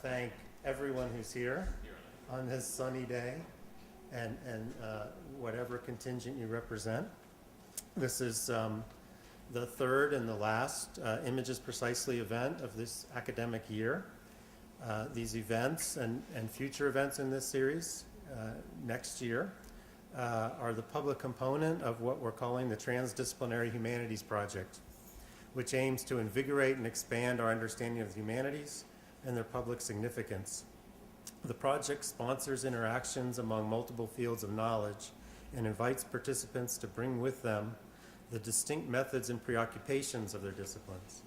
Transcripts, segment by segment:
thank everyone who's here on this sunny day and whatever contingent you represent. This is the third and the last Images Precisely event of this academic year. These events and future events in this series next year are the public component of what we're calling the Transdisciplinary Humanities Project, which aims to invigorate and expand our understanding of the humanities and their public significance. The project sponsors interactions among multiple fields of knowledge and invites participants to bring with them the distinct methods and preoccupations of their disciplines.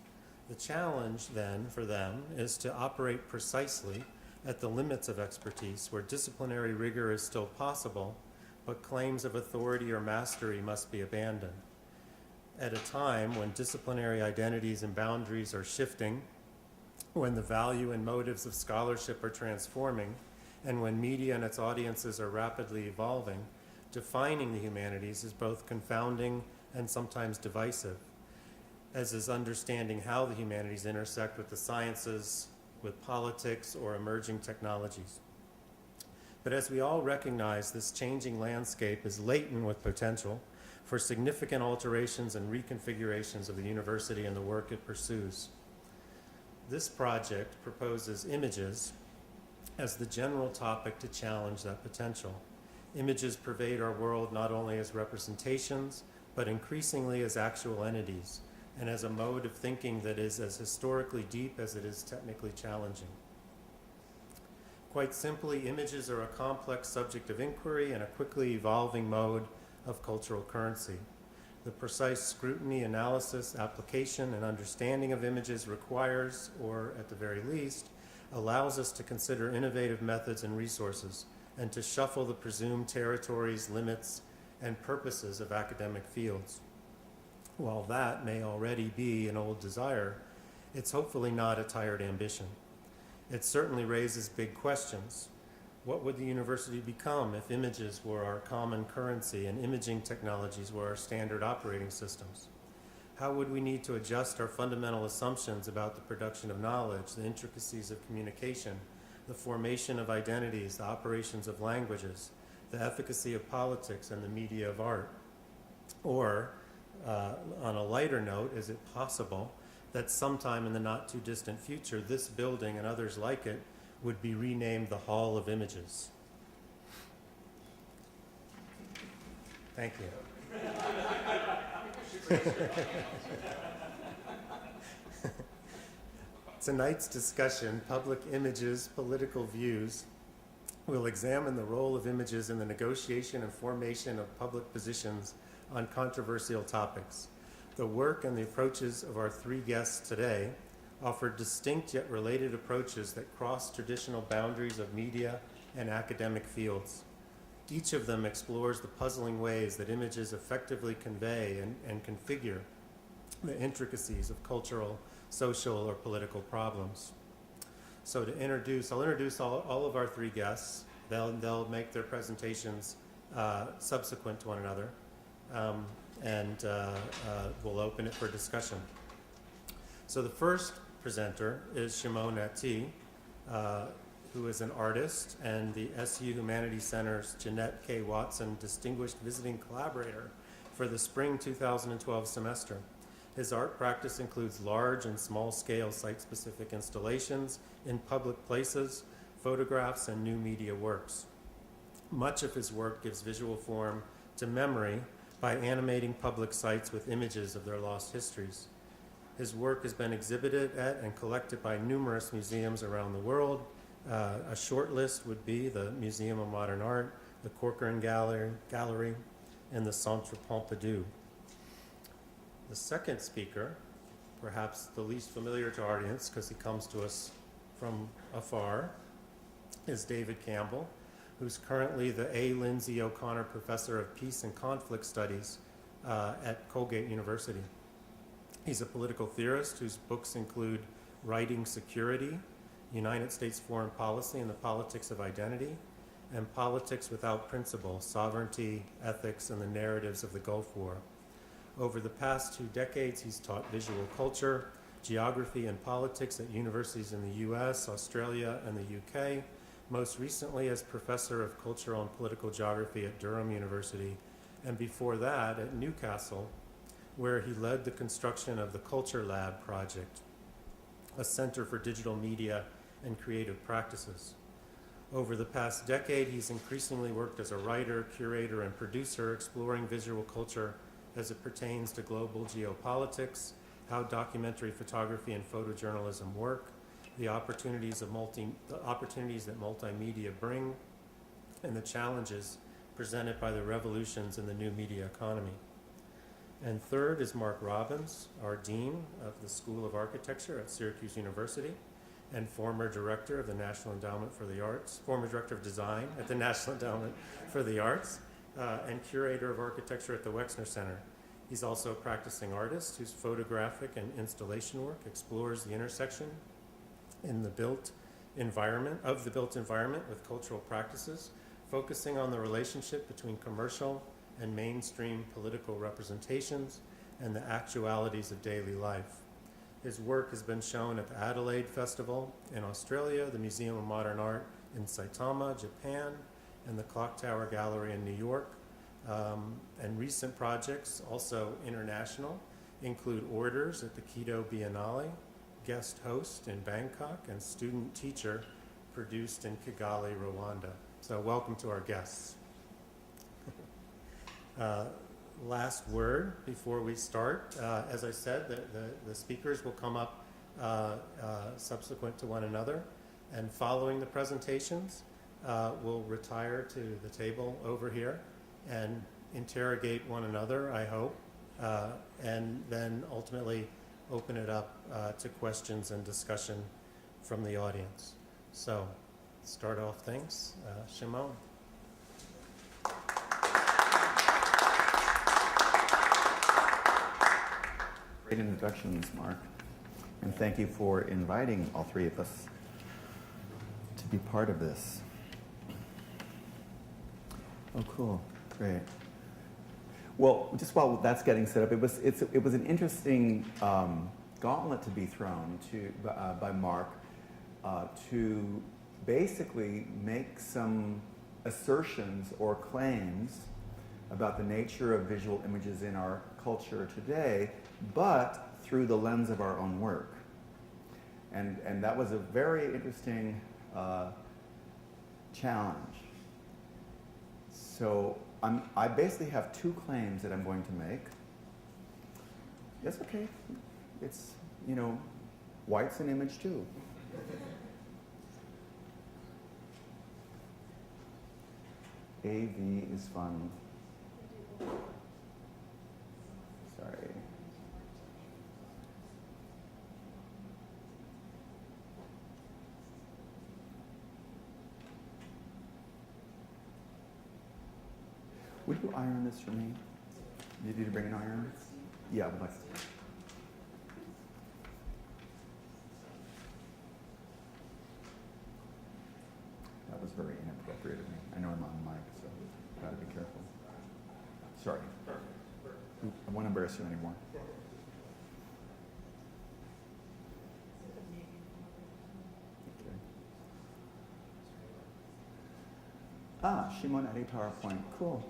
The challenge then for them is to operate precisely at the limits of expertise where disciplinary rigor is still possible, but claims of authority or mastery must be abandoned. At a time when disciplinary identities and boundaries are shifting, when the value and motives of scholarship are transforming, and when media and its audiences are rapidly evolving, defining the humanities is both confounding and sometimes divisive, as is understanding how the humanities intersect with the sciences, with politics, or emerging technologies. But as we all recognize, this changing landscape is latent with potential for significant alterations and reconfigurations of the university and the work it pursues. This project proposes images as the general topic to challenge that potential. Images pervade our world not only as representations, but increasingly as actual entities, and as a mode of thinking that is as historically deep as it is technically challenging. Quite simply, images are a complex subject of inquiry and a quickly evolving mode of cultural currency. The precise scrutiny, analysis, application, and understanding of images requires, or at the very least, allows us to consider innovative methods and resources, and to shuffle the presumed territories, limits, and purposes of academic fields. While that may already be an old desire, it's hopefully not a tired ambition. It certainly raises big questions. What would the university become if images were our common currency and imaging technologies were our standard operating systems? How would we need to adjust our fundamental assumptions about the production of knowledge, the intricacies of communication, the formation of identities, the operations of languages, the efficacy of politics, and the media of art? Or, on a lighter note, is it possible that sometime in the not too distant future, this building and others like it would be renamed the Hall of Images? Thank you. Tonight's discussion, Public Images, Political Views, will examine the role of images in the negotiation and formation of public positions on controversial topics. The work and the approaches of our three guests today offer distinct yet related approaches that cross traditional boundaries of media and academic fields. Each of them explores the puzzling ways that images effectively convey and configure the intricacies of cultural, social, or political problems. So I'll introduce all of our three guests. They'll make their presentations subsequent to one another, and we'll open it for discussion. So the first presenter is Shimon Ati, who is an artist and the SU Humanities Center's Jeanette K. Watson Distinguished Visiting Collaborator for the spring 2012 semester. His art practice includes large and small-scale site-specific installations in public places, photographs, and new media works. Much of his work gives visual form to memory by animating public sites with images of their lost histories. His work has been exhibited at and collected by numerous museums around the world. A short list would be the Museum of Modern Art, the Corcoran Gallery, and the Centre Pompidou. The second speaker, perhaps the least familiar to our audience because he comes to us from afar, is David Campbell, who's currently the A. Lindsay O'Connor Professor of Peace and Conflict Studies at Colgate University. He's a political theorist whose books include Writing Security, United States Foreign Policy and the Politics of Identity, and Politics Without Principle, Sovereignty, Ethics, and the Narratives of the Gulf War. Over the past 2 decades, he's taught visual culture, geography and politics at universities in the US, Australia, and the UK, most recently as professor of cultural and political geography at Durham University, and before that at Newcastle, where he led the construction of the Culture Lab project, a center for digital media and creative practices. Over the past decade, he's increasingly worked as a writer, curator, and producer, exploring visual culture as it pertains to global geopolitics, how documentary photography and photojournalism work, the opportunities that multimedia bring, and the challenges presented by the revolutions in the new media economy. And third is Mark Robbins, our Dean of the School of Architecture at Syracuse University, and former Director of the National Endowment for the Arts, former Director of Design at the National Endowment for the Arts, and Curator of Architecture at the Wexner Center. He's also a practicing artist whose photographic and installation work explores the intersection in the built environment with cultural practices, focusing on the relationship between commercial and mainstream political representations and the actualities of daily life. His work has been shown at the Adelaide Festival in Australia, the Museum of Modern Art in Saitama, Japan, and the Clock Tower Gallery in New York. And recent projects, also international, include Orders at the Quito Biennale, guest host in Bangkok, and student teacher produced in Kigali, Rwanda. So welcome to our guests. Last word before we start. As I said, the speakers will come up subsequent to one another, and following the presentations, we'll retire to the table over here and interrogate one another, I hope, and then ultimately open it up to questions and discussion from the audience. So, start off things. Shimon. Great introductions, Mark. And thank you for inviting all three of us to be part of this. Oh, cool. Great. Well, just while that's getting set up, it was an interesting gauntlet to be thrown by Mark to basically make some assertions or claims about the nature of visual images in our culture today, but through the lens of our own work. And that was a very interesting challenge. So I basically have two claims that I'm going to make. That's okay. It's, white's an image too. AV is fun. Sorry. Would you iron this for me? Did you bring an iron? Yeah, I would like to. That was very inappropriate of me. I know I'm on mic, so gotta be careful. Sorry. I won't embarrass you anymore. Okay. Shimon Eddy PowerPoint. Cool.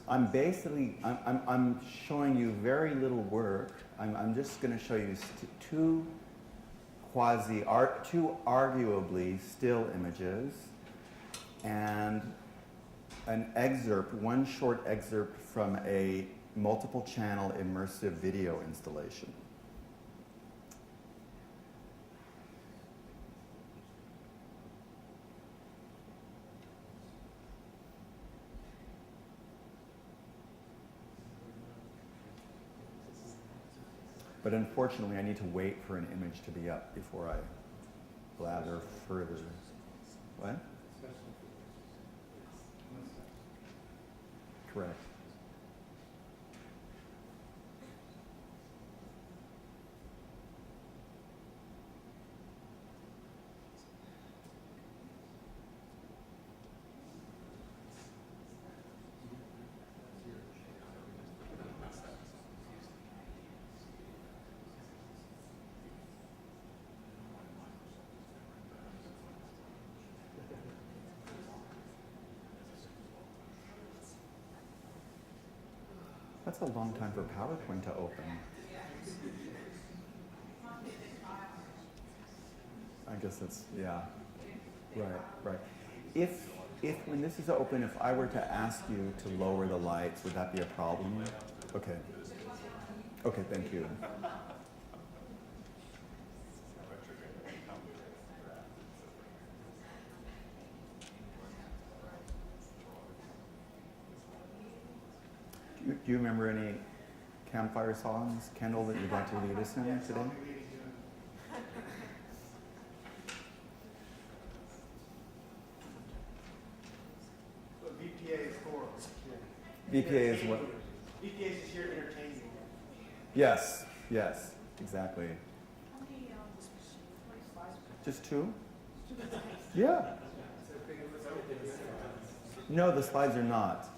I'm showing you very little work. I'm just going to show you two arguably still images and an excerpt, one short excerpt from a multiple channel immersive video installation. But unfortunately, I need to wait for an image to be up before I blather further. What? Correct. that's a long time for PowerPoint to open. I guess that's, yeah. Right. If when this is open, if I were to ask you to lower the lights, would that be a problem? Okay. Okay, thank you. Do you remember any campfire songs, Kendall, that you'd like to lead us in today? VPA is for. VPA is what? VPA is here to entertain you. Yes, exactly. Just two? Yeah. No, the slides are not.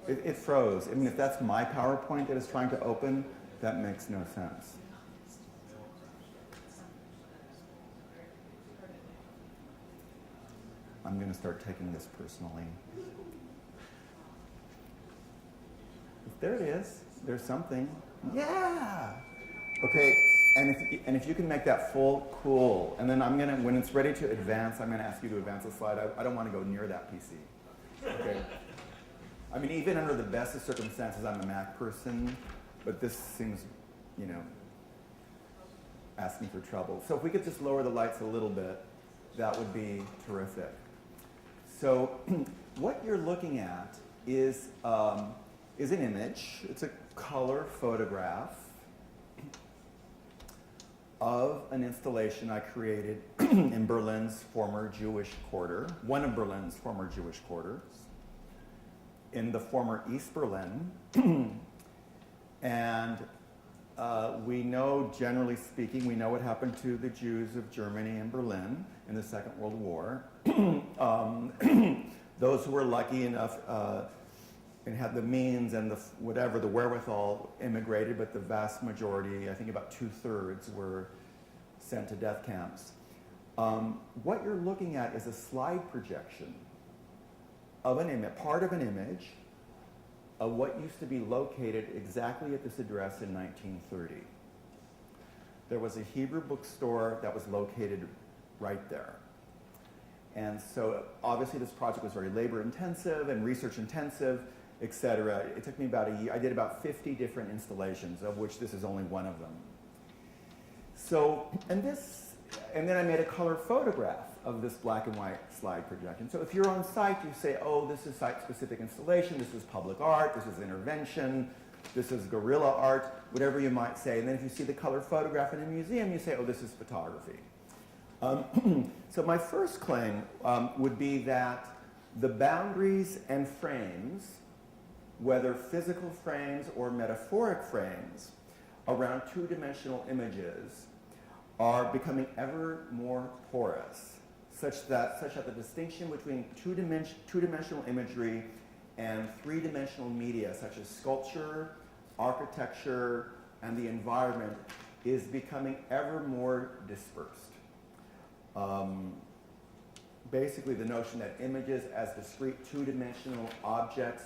It froze. I mean, if that's my PowerPoint that is trying to open, that makes no sense. I'm going to start taking this personally. There it is. There's something. Yeah. Okay. And if you can make that full, cool. And then I'm gonna, when it's ready to advance, I'm gonna ask you to advance a slide. I don't want to go near that PC. Okay. I mean, even under the best of circumstances, I'm a Mac person, but this seems, asking for trouble. So if we could just lower the lights a little bit, that would be terrific. So what you're looking at is an image. It's a color photograph of an installation I created in Berlin's former Jewish quarter, one of Berlin's former Jewish quarters, in the former East Berlin. And we know, generally speaking, we know what happened to the Jews of Germany and Berlin in the Second World War. Those who were lucky enough and had the means and the wherewithal immigrated, but the vast majority, I think about 2/3, were sent to death camps. What you're looking at is a slide projection of an image, part of an image of what used to be located exactly at this address in 1930. There was a Hebrew bookstore that was located right there. And so obviously this project was very labor intensive and research intensive, et cetera. It took me about a year. I did about 50 different installations, of which this is only one of them. So, and then I made a color photograph of this black and white slide projection. So if you're on site, you say, oh, this is site-specific installation, this is public art, this is intervention, this is guerrilla art, whatever you might say. And then if you see the color photograph in a museum, you say, oh, this is photography. So my first claim would be that the boundaries and frames, whether physical frames or metaphoric frames, around two-dimensional images are becoming ever more porous, such that the distinction between two-dimensional imagery and three-dimensional media, such as sculpture, architecture, and the environment, is becoming ever more dispersed. Basically, the notion that images as discrete two-dimensional objects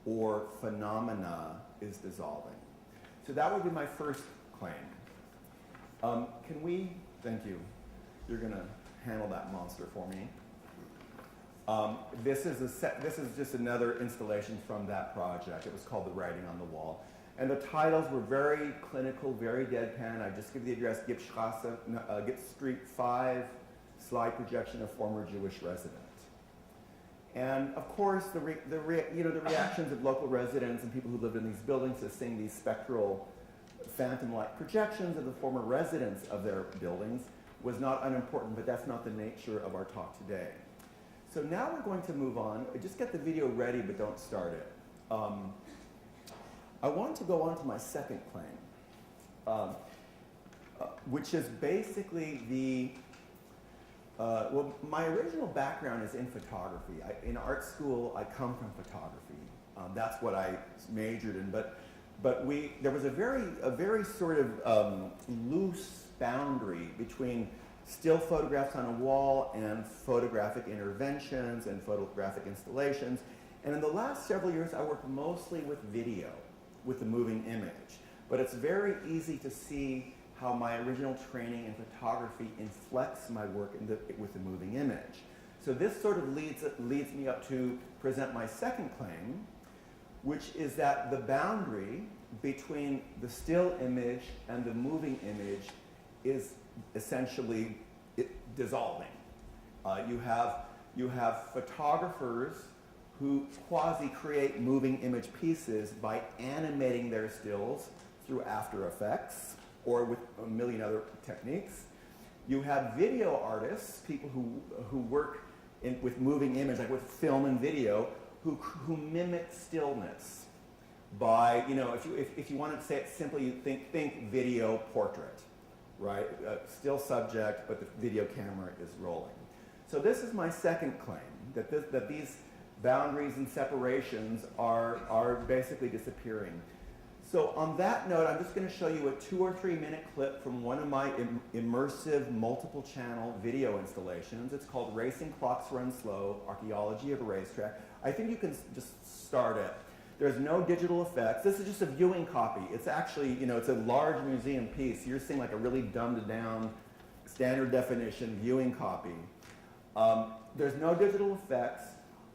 or phenomena is dissolving. So that would be my first claim. Thank you. You're going to handle that monster for me. This is just another installation from that project. It was called The Writing on the Wall. And the titles were very clinical, very deadpan. I just give the address, Gipsstrasse, Gips Street 5, slide projection of former Jewish resident. And of course, the reactions of local residents and people who lived in these buildings to seeing these spectral, phantom-like projections of the former residents of their buildings was not unimportant, but that's not the nature of our talk today. So now we're going to move on. Just get the video ready, but don't start it. I want to go on to my second claim, which is basically well, my original background is in photography. In art school, I come from photography. That's what I majored in. But there was a very sort of loose boundary between still photographs on a wall and photographic interventions and photographic installations. And in the last several years, I worked mostly with video, with the moving image. But it's very easy to see how my original training in photography inflects my work with the moving image. So this sort of leads me up to present my second claim, which is that the boundary between the still image and the moving image is essentially dissolving. You have photographers who quasi-create moving image pieces by animating their stills through After Effects or with a million other techniques. You have video artists, people who work with moving image, like with film and video, who mimic stillness by, if you want to say it simply, you think video portrait, right? Still subject, but the video camera is rolling. So this is my second claim, that these boundaries and separations are basically disappearing. So on that note, I'm just going to show you a 2 or 3 minute clip from one of my immersive multiple channel video installations. It's called Racing Clocks Run Slow, Archaeology of a Racetrack. I think you can just start it. There's no digital effects. This is just a viewing copy. It's actually, it's a large museum piece. You're seeing like a really dumbed down, standard definition viewing copy. There's no digital effects.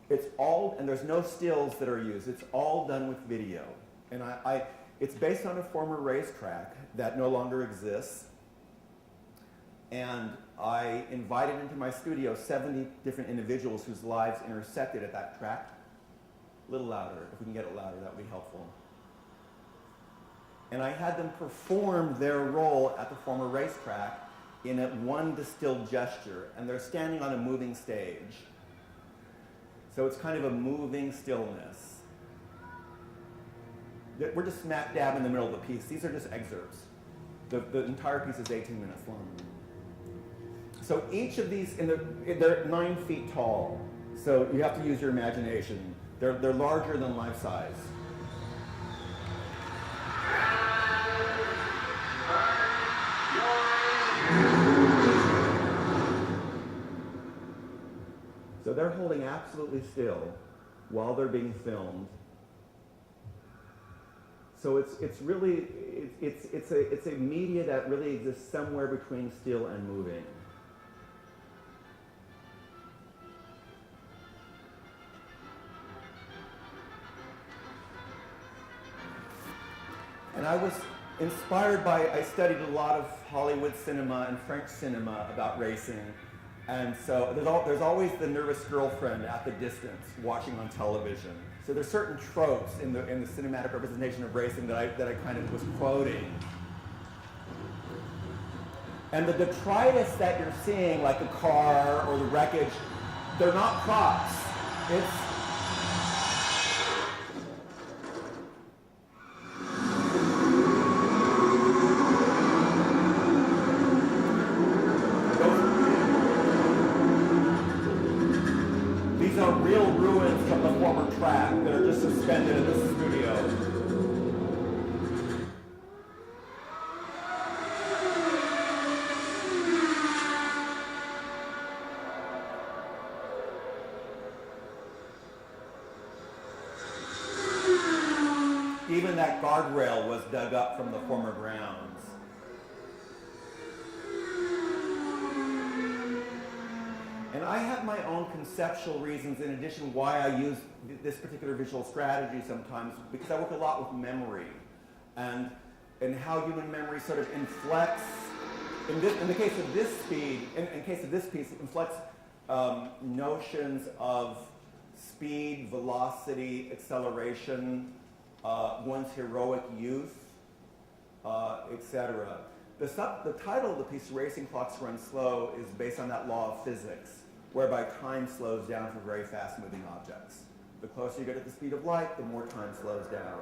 And there's no stills that are used. It's all done with video. And it's based on a former racetrack that no longer exists. And I invited into my studio 70 different individuals whose lives intersected at that track. A little louder. If we can get it louder, that would be helpful. And I had them perform their role at the former racetrack in one distilled gesture. And they're standing on a moving stage. So it's kind of a moving stillness. We're just smack dab in the middle of the piece. These are just excerpts. The entire piece is 18 minutes long. So each of these, they're 9 feet tall. So you have to use your imagination. They're larger than life size. So they're holding absolutely still while they're being filmed. So it's really a media that really exists somewhere between still and moving. And I was inspired by, I studied a lot of Hollywood cinema and French cinema about racing. And so there's always the nervous girlfriend at the distance watching on television. So there's certain tropes in the cinematic representation of racing that I kind of was quoting. And the detritus that you're seeing, like the car or the wreckage, they're not props. These are real ruins from the former track that are just suspended in the studio. Even that guardrail was dug up from the former grounds. And I have my own conceptual reasons in addition why I use this particular visual strategy sometimes, because I work a lot with memory and how human memory sort of inflects. In the case of this piece, it inflects notions of speed, velocity, acceleration, one's heroic youth, etc. The title of the piece, Racing Clocks Run Slow, is based on that law of physics, whereby time slows down for very fast-moving objects. The closer you get to the speed of light, the more time slows down.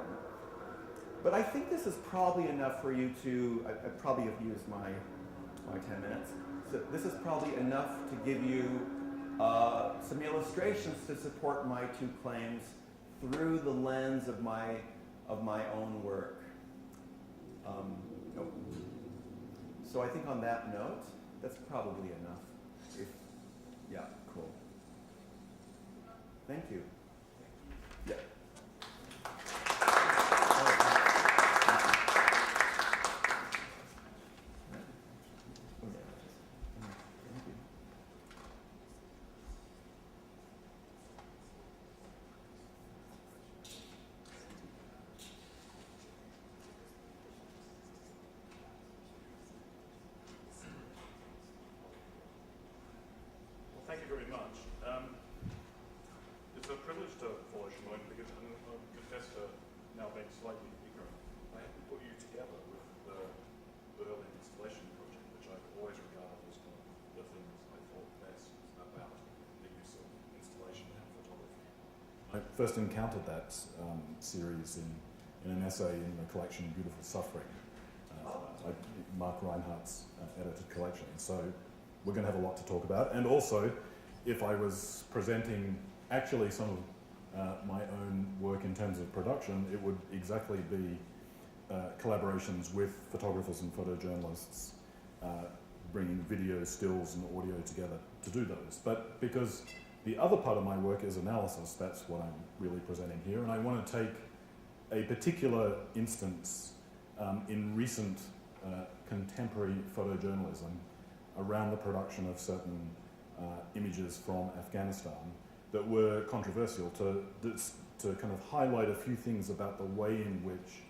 But I think this is probably enough for you to, I probably have used my 10 minutes. So this is probably enough to give you some illustrations to support my 2 claims through the lens of my own work. So I think on that note, that's probably enough. Yeah, cool. Thank you. thank you very much. It's a privilege to follow Shimon because I confess to now being slightly ignorant. I haven't put you together with the Berlin installation project, which I've always regarded as one of the things I thought best about the use of installation and photography. I first encountered that series in an essay in the collection Beautiful Suffering, Mark Reinhardt's edited collection. So we're going to have a lot to talk about. And also, if I was presenting actually some of my own work in terms of production, it would exactly be collaborations with photographers and photojournalists, bringing video, stills and audio together to do those. But because the other part of my work is analysis, that's what I'm really presenting here. And I want to take a particular instance in recent contemporary photojournalism around the production of certain images from Afghanistan that were controversial to kind of highlight a few things about the way in which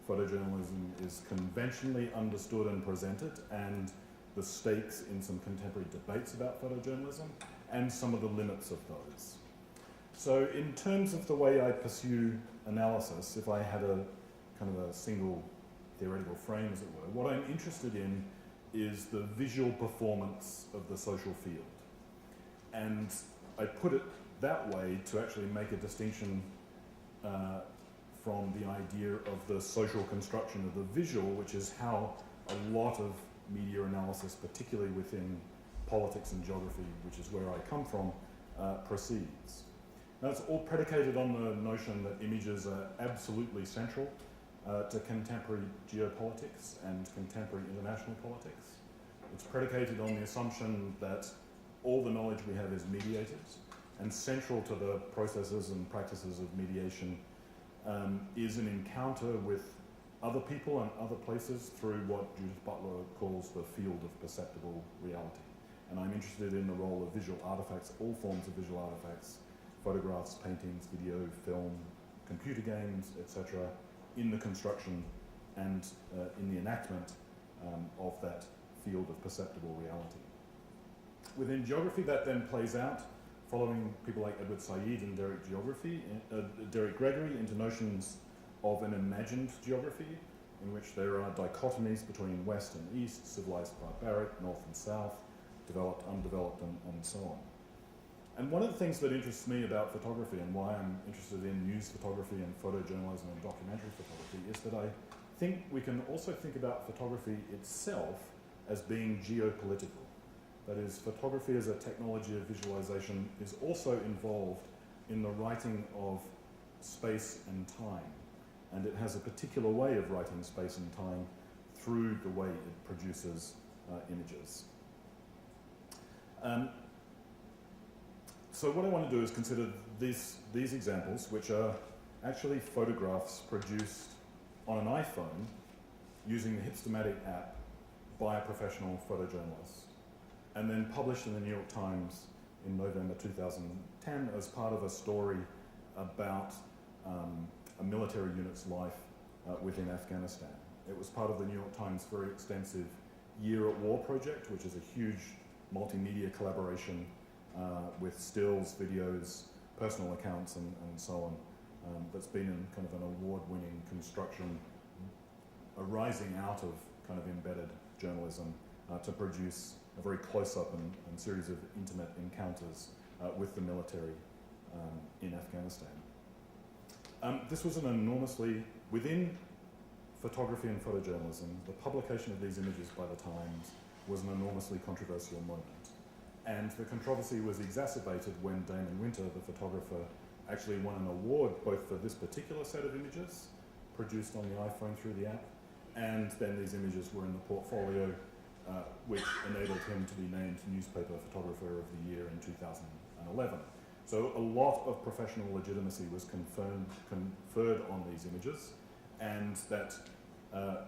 photojournalism is conventionally understood and presented, and the stakes in some contemporary debates about photojournalism, and some of the limits of those. So in terms of the way I pursue analysis, if I had a kind of a single theoretical frame, as it were, what I'm interested in is the visual performance of the social field. And I put it that way to actually make a distinction from the idea of the social construction of the visual, which is how a lot of media analysis, particularly within politics and geography, which is where I come from, proceeds. Now, it's all predicated on the notion that images are absolutely central to contemporary geopolitics and contemporary international politics. It's predicated on the assumption that all the knowledge we have is mediated, and central to the processes and practices of mediation is an encounter with other people and other places through what Judith Butler calls the field of perceptible reality. And I'm interested in the role of visual artifacts, all forms of visual artifacts, photographs, paintings, video, film, computer games, etc., in the construction and in the enactment of that field of perceptible reality. Within geography, that then plays out, following people like Edward Said and Derek Gregory, into notions of an imagined geography, in which there are dichotomies between West and East, civilized, barbaric, North and South, developed, undeveloped, and so on. And one of the things that interests me about photography, and why I'm interested in news photography and photojournalism and documentary photography, is that I think we can also think about photography itself as being geopolitical. That is, photography as a technology of visualization is also involved in the writing of space and time. And it has a particular way of writing space and time through the way it produces images. So what I want to do is consider these examples, which are actually photographs produced on an iPhone using the Hipstamatic app by a professional photojournalist, and then published in the New York Times in November 2010 as part of a story about a military unit's life within Afghanistan. It was part of the New York Times' very extensive Year at War project, which is a huge multimedia collaboration with stills, videos, personal accounts, and so on, that's been in kind of an award-winning construction arising out of kind of embedded journalism to produce a very close-up and series of intimate encounters with the military in Afghanistan. This was an enormously, within photography and photojournalism, the publication of these images by the Times was an enormously controversial moment. And the controversy was exacerbated when Damon Winter, the photographer, actually won an award both for this particular set of images produced on the iPhone through the app, and then these images were in the portfolio, which enabled him to be named Newspaper Photographer of the Year in 2011. So a lot of professional legitimacy was conferred on these images, and that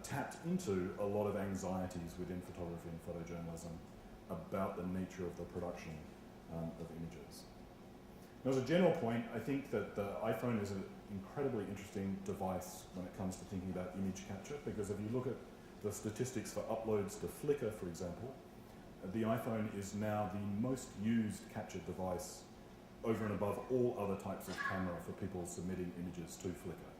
tapped into a lot of anxieties within photography and photojournalism about the nature of the production of images. Now, as a general point, I think that the iPhone is an incredibly interesting device when it comes to thinking about image capture, because if you look at the statistics for uploads to Flickr, for example, the iPhone is now the most used capture device over and above all other types of camera for people submitting images to Flickr.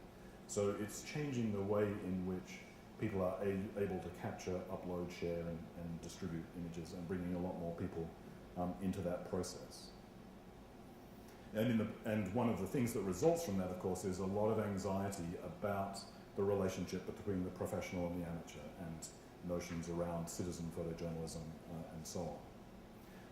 So it's changing the way in which people are able to capture, upload, share, and distribute images, and bringing a lot more people into that process. And one of the things that results from that, of course, is a lot of anxiety about the relationship between the professional and the amateur, and notions around citizen photojournalism and so on.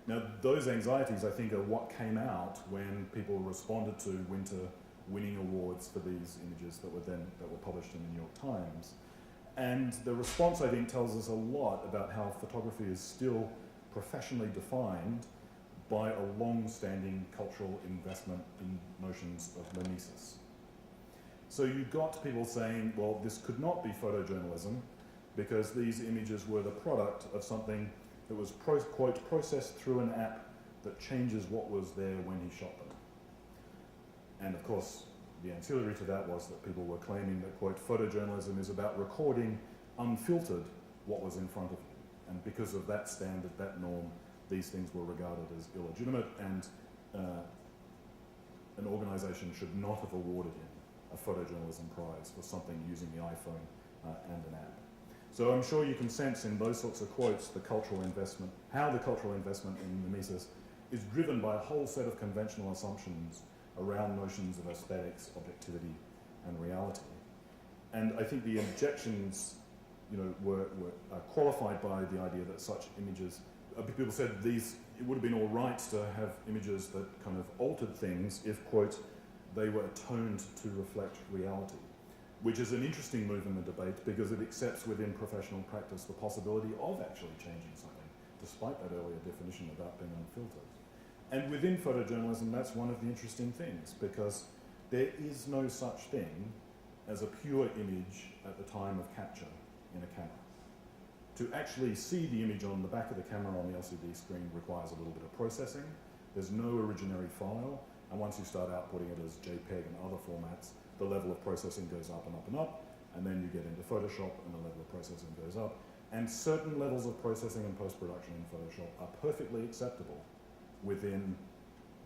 Now, those anxieties, I think, are what came out when people responded to Winter winning awards for these images that were published in the New York Times. And the response, I think, tells us a lot about how photography is still professionally defined by a long-standing cultural investment in notions of mimesis. So you got people saying, well, this could not be photojournalism because these images were the product of something that was, quote, processed through an app that changes what was there when he shot them. And of course, the ancillary to that was that people were claiming that, quote, photojournalism is about recording unfiltered what was in front of you. And because of that standard, that norm, these things were regarded as illegitimate, and an organization should not have awarded him a photojournalism prize for something using the iPhone and an app. So I'm sure you can sense in those sorts of quotes the cultural investment, how the cultural investment in mimesis is driven by a whole set of conventional assumptions around notions of aesthetics, objectivity, and reality. And I think the objections, were qualified by the idea that such images, people said it would have been all right to have images that kind of altered things if, quote, they were toned to reflect reality, which is an interesting move in the debate because it accepts within professional practice the possibility of actually changing something, despite that earlier definition about being unfiltered. And within photojournalism, that's one of the interesting things, because there is no such thing as a pure image at the time of capture in a camera. To actually see the image on the back of the camera on the LCD screen requires a little bit of processing. There's no originary file, and once you start outputting it as JPEG and other formats, the level of processing goes up and up and up, and then you get into Photoshop and the level of processing goes up. And certain levels of processing and post-production in Photoshop are perfectly acceptable within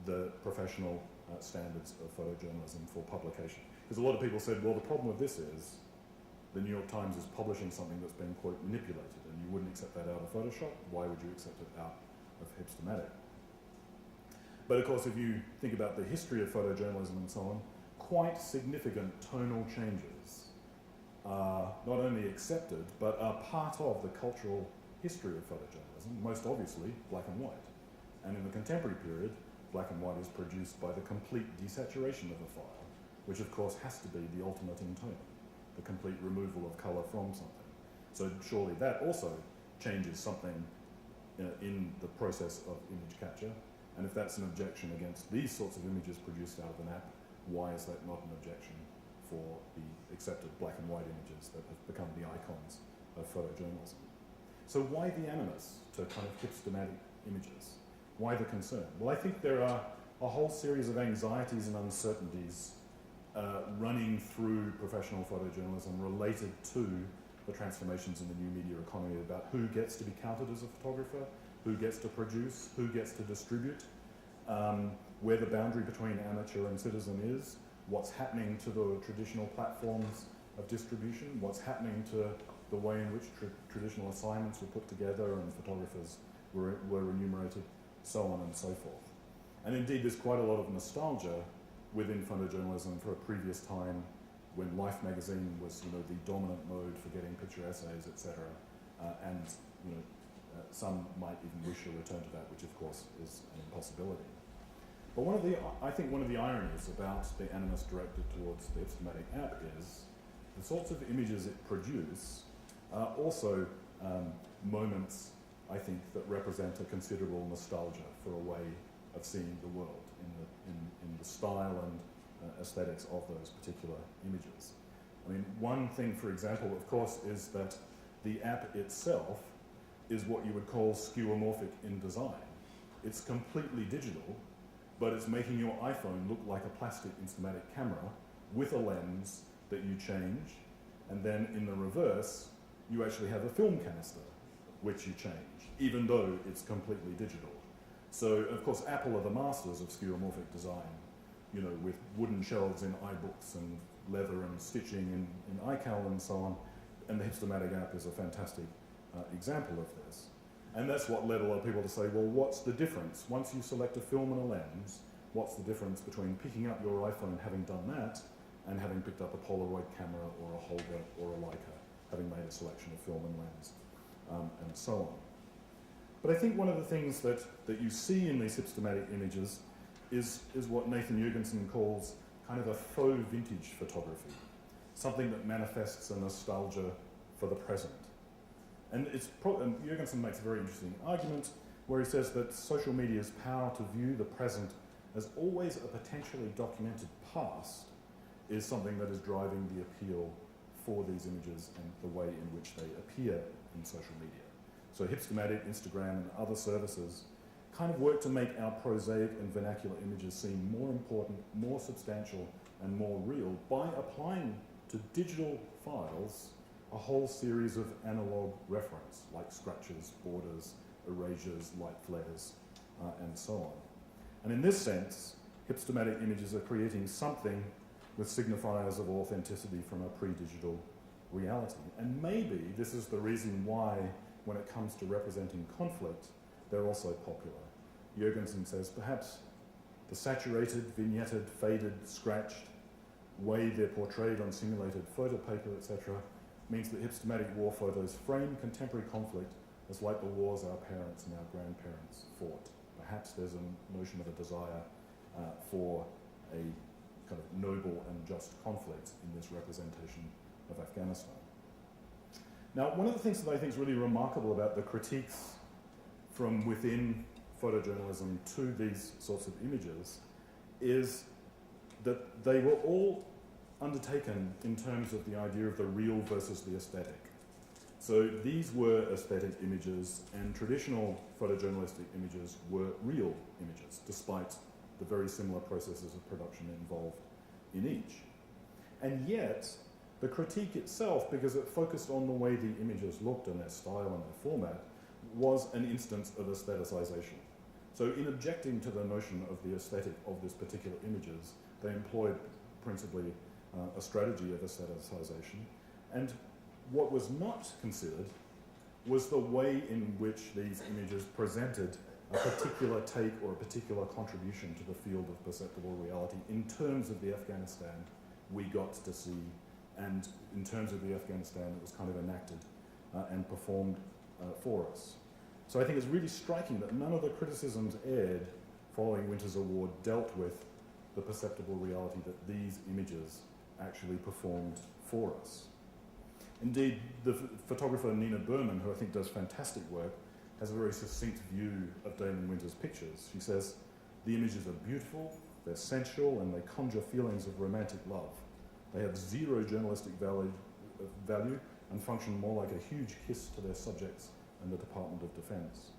the professional standards of photojournalism for publication. Because a lot of people said, well, the problem with this is the New York Times is publishing something that's been, quote, manipulated, and you wouldn't accept that out of Photoshop. Why would you accept it out of Hipstamatic? But of course, if you think about the history of photojournalism and so on, quite significant tonal changes are not only accepted, but are part of the cultural history of photojournalism, most obviously black and white. And in the contemporary period, black and white is produced by the complete desaturation of a file, which of course has to be the ultimate in tone, the complete removal of colour from something. So surely that also changes something in the process of image capture. And if that's an objection against these sorts of images produced out of an app, why is that not an objection for the accepted black and white images that have become the icons of photojournalism? So why the animus to kind of hipstamatic images? Why the concern? Well, I think there are a whole series of anxieties and uncertainties running through professional photojournalism related to the transformations in the new media economy about who gets to be counted as a photographer, who gets to produce, who gets to distribute, where the boundary between amateur and citizen is, what's happening to the traditional platforms of distribution, what's happening to the way in which traditional assignments were put together and photographers were remunerated, so on and so forth. And indeed, there's quite a lot of nostalgia within photojournalism for a previous time when Life magazine was, the dominant mode for getting picture essays, etc. Some might even wish a return to that, which of course is an impossibility. But I think one of the ironies about the animus directed towards the Hipstamatic app is the sorts of images it produces are also moments, I think, that represent a considerable nostalgia for a way of seeing the world in the style and aesthetics of those particular images. I mean, one thing, for example, of course, is that the app itself is what you would call skeuomorphic in design. It's completely digital, but it's making your iPhone look like a plastic Instamatic camera with a lens that you change, and then in the reverse, you actually have a film canister which you change, even though it's completely digital. So, of course, Apple are the masters of skeuomorphic design, you know, with wooden shelves in iBooks and leather and stitching in iCal and so on. And the Hipstamatic app is a fantastic example of this. And that's what led a lot of people to say, well, what's the difference? Once you select a film and a lens, what's the difference between picking up your iPhone, having done that, and having picked up a Polaroid camera or a Holga or a Leica, having made a selection of film and lens, and so on. But I think one of the things that you see in these hipstamatic images is what Nathan Jurgensen calls kind of a faux vintage photography, something that manifests a nostalgia for the present. And and Jurgensen makes a very interesting argument where he says that social media's power to view the present as always a potentially documented past is something that is driving the appeal for these images and the way in which they appear in social media. So Hipstamatic, Instagram, and other services kind of work to make our prosaic and vernacular images seem more important, more substantial, and more real by applying to digital files a whole series of analog reference, like scratches, borders, erasures, light flares, and so on. And in this sense, hipstamatic images are creating something with signifiers of authenticity from a pre-digital reality. And maybe this is the reason why, when it comes to representing conflict, they're also popular. Jurgensen says perhaps the saturated, vignetted, faded, scratched way they're portrayed on simulated photo paper, etc., means that hipstamatic war photos frame contemporary conflict as like the wars our parents and our grandparents fought. Perhaps there's a notion of a desire for a kind of noble and just conflict in this representation of Afghanistan. Now, one of the things that I think is really remarkable about the critiques from within photojournalism to these sorts of images is that they were all undertaken in terms of the idea of the real versus the aesthetic. So these were aesthetic images, and traditional photojournalistic images were real images, despite the very similar processes of production involved in each. And yet, the critique itself, because it focused on the way the images looked and their style and their format, was an instance of aestheticization. So in objecting to the notion of the aesthetic of this particular images, they employed principally a strategy of aestheticization. And what was not considered was the way in which these images presented a particular take or a particular contribution to the field of perceptible reality in terms of the Afghanistan we got to see, and in terms of the Afghanistan that was kind of enacted and performed for us. So I think it's really striking that none of the criticisms aired following Winter's Award dealt with the perceptible reality that these images actually performed for us. Indeed, the photographer Nina Berman, who I think does fantastic work, has a very succinct view of Damon Winter's pictures. She says, the images are beautiful, they're sensual, and they conjure feelings of romantic love. They have zero journalistic value and function more like a huge kiss to their subjects and the Department of Defense.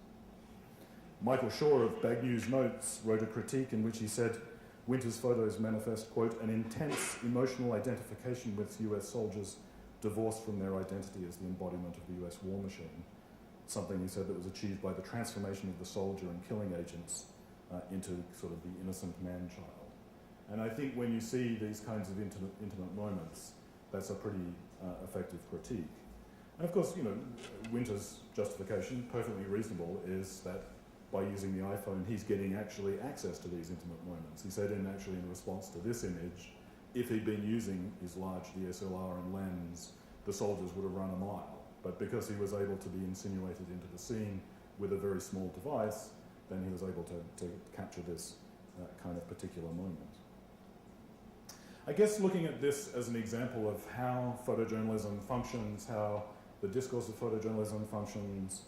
Michael Shaw of Bag News Notes wrote a critique in which he said, Winter's photos manifest, quote, an intense emotional identification with US soldiers divorced from their identity as the embodiment of the US war machine. Something, he said, that was achieved by the transformation of the soldier and killing agents into sort of the innocent man-child. And I think when you see these kinds of intimate moments, that's a pretty effective critique. And of course, you know, Winter's justification, perfectly reasonable, is that by using the iPhone, he's getting actually access to these intimate moments. He said in response to this image, if he'd been using his large DSLR and lens, the soldiers would have run a mile. But because he was able to be insinuated into the scene with a very small device, then he was able to capture this kind of particular moment. I guess looking at this as an example of how photojournalism functions, how the discourse of photojournalism functions,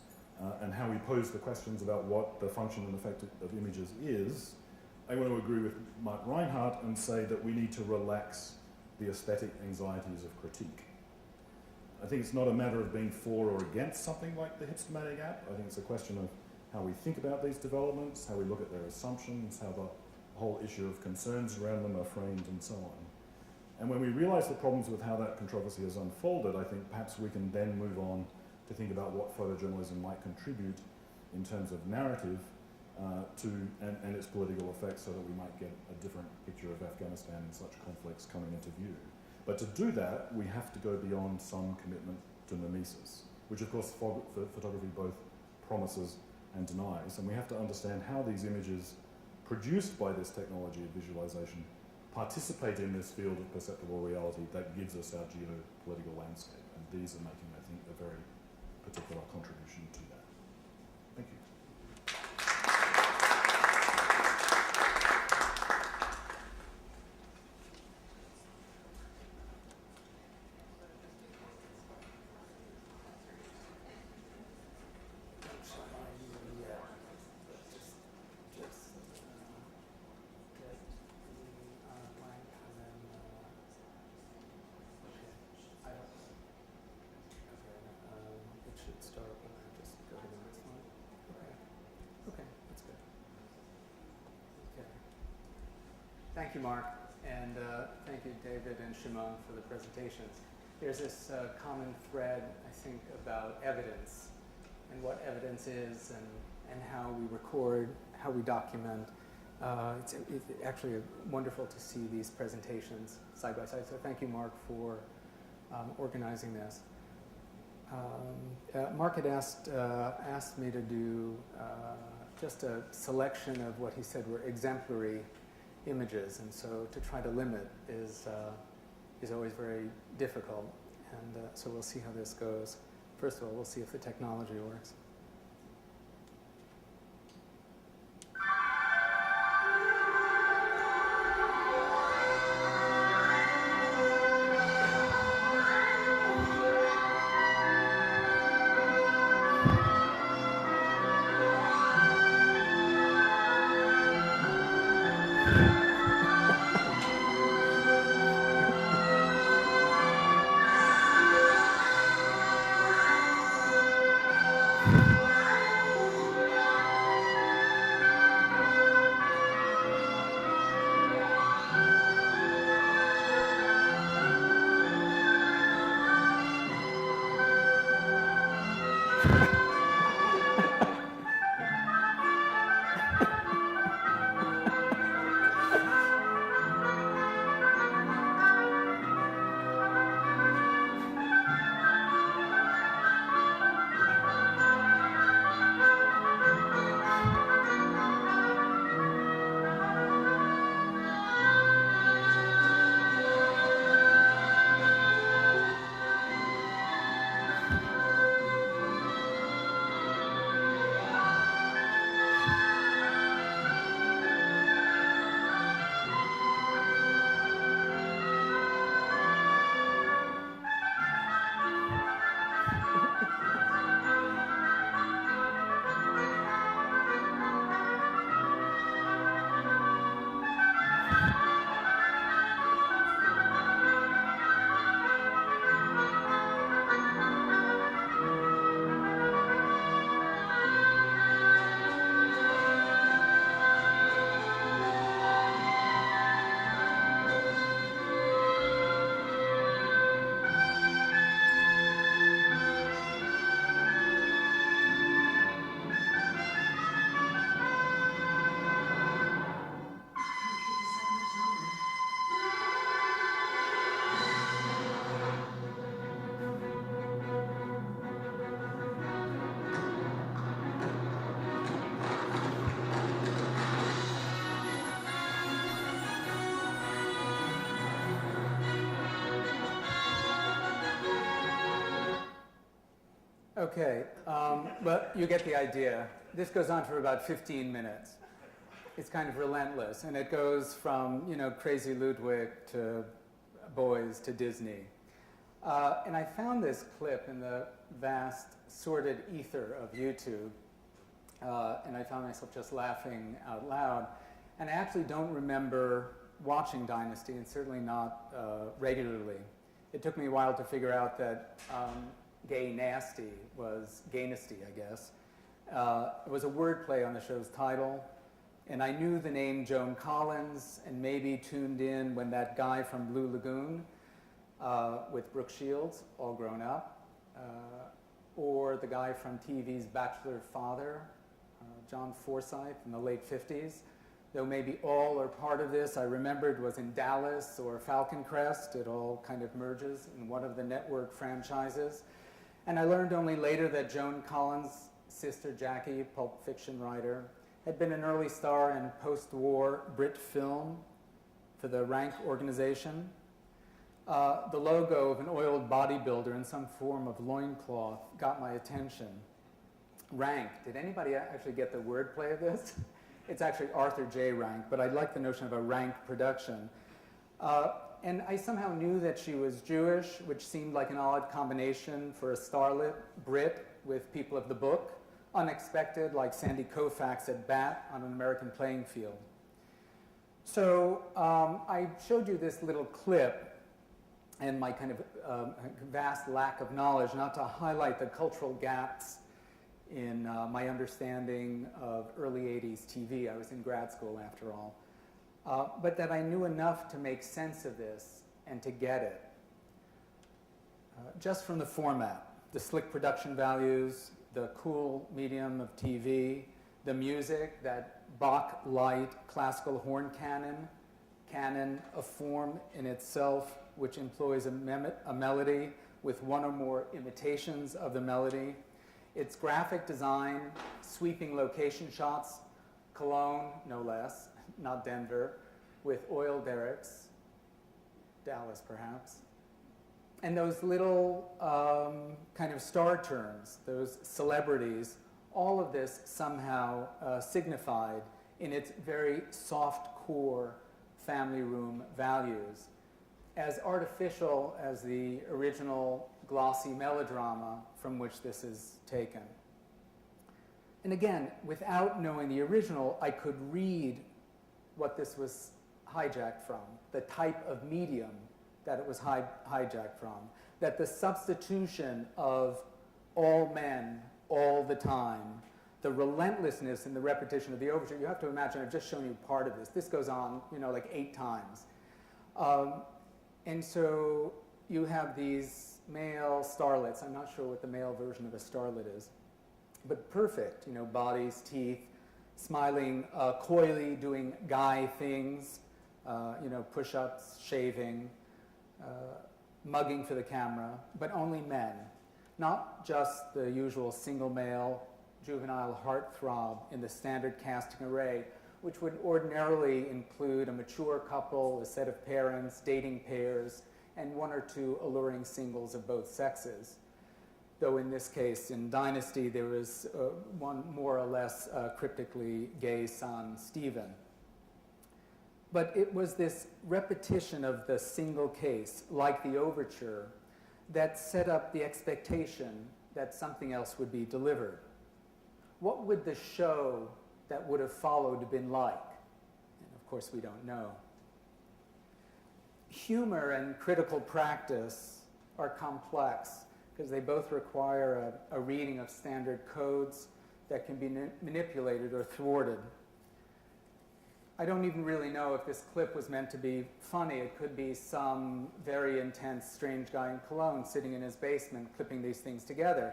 and how we pose the questions about what the function and effect of images is, I want to agree with Mark Reinhardt and say that we need to relax the aesthetic anxieties of critique. I think it's not a matter of being for or against something like the Hipstamatic app. I think it's a question of how we think about these developments, how we look at their assumptions, how the whole issue of concerns around them are framed, and so on. And when we realize the problems with how that controversy has unfolded, I think perhaps we can then move on to think about what photojournalism might contribute in terms of narrative and its political effects, so that we might get a different picture of Afghanistan and such conflicts coming into view. But to do that, we have to go beyond some commitment to mimesis, which of course photography both promises and denies, and we have to understand how these images produced by this technology of visualization participate in this field of perceptible reality that gives us our geopolitical landscape. And these are making, I think, a very particular contribution to that. Thank you. Thank you, Mark, and thank you, David and Shimon, for the presentations. There's this common thread, I think, about evidence and what evidence is and how we record, how we document. It's actually wonderful to see these presentations side by side, so thank you, Mark, for organizing this. Mark had asked me to do just a selection of what he said were exemplary images, and so to try to limit is always very difficult, and so we'll see how this goes. First of all, we'll see if the technology works. Okay, but you get the idea. This goes on for about 15 minutes. It's kind of relentless, and it goes from, Crazy Ludwig to Boys to Disney. And I found this clip in the vast, sordid ether of YouTube, and I found myself just laughing out loud. And I actually don't remember watching Dynasty, and certainly not regularly. It took me a while to figure out that Gay Nasty was Gaynasty, I guess. It was a wordplay on the show's title, and I knew the name Joan Collins and maybe tuned in when that guy from Blue Lagoon with Brooke Shields, all grown up, or the guy from TV's Bachelor Father, John Forsythe in the late 50s. Though maybe all or part of this I remembered was in Dallas or Falcon Crest. It all kind of merges in one of the network franchises. And I learned only later that Joan Collins' sister Jackie, Pulp Fiction writer, had been an early star in post-war Brit film for the Rank organization. The logo of an oiled bodybuilder in some form of loincloth got my attention. Rank. Did anybody actually get the wordplay of this? It's actually Arthur J. Rank, but I like the notion of a rank production. And I somehow knew that she was Jewish, which seemed like an odd combination for a starlet Brit with people of the book. Unexpected, like Sandy Koufax at bat on an American playing field. So I showed you this little clip and my kind of vast lack of knowledge, not to highlight the cultural gaps in my understanding of early 80s TV. I was in grad school after all. But that I knew enough to make sense of this and to get it. Just from the format, the slick production values, the cool medium of TV, the music, that Bach-light classical horn canon, a form in itself which employs a melody with one or more imitations of the melody. Its graphic design, sweeping location shots, Cologne, no less, not Denver, with oil derricks, Dallas perhaps. And those little kind of star turns, those celebrities, all of this somehow signified in its very soft core family room values, as artificial as the original glossy melodrama from which this is taken. And again, without knowing the original, I could read what this was hijacked from, the type of medium that it was hijacked from, that the substitution of all men all the time, the relentlessness in the repetition of the overture. You have to imagine, I've just shown you part of this. This goes on, like 8 times. And so you have these male starlets. I'm not sure what the male version of a starlet is, but perfect, bodies, teeth, smiling coyly, doing guy things, push-ups, shaving, mugging for the camera, but only men. Not just the usual single male juvenile heartthrob in the standard casting array, which would ordinarily include a mature couple, a set of parents, dating pairs, and 1 or 2 alluring singles of both sexes. Though in this case, in Dynasty, there was one more or less cryptically gay son, Stephen. But it was this repetition of the single case, like the overture, that set up the expectation that something else would be delivered. What would the show that would have followed have been like? And of course, we don't know. Humor and critical practice are complex because they both require a reading of standard codes that can be manipulated or thwarted. I don't even really know if this clip was meant to be funny. It could be some very intense, strange guy in Cologne sitting in his basement clipping these things together,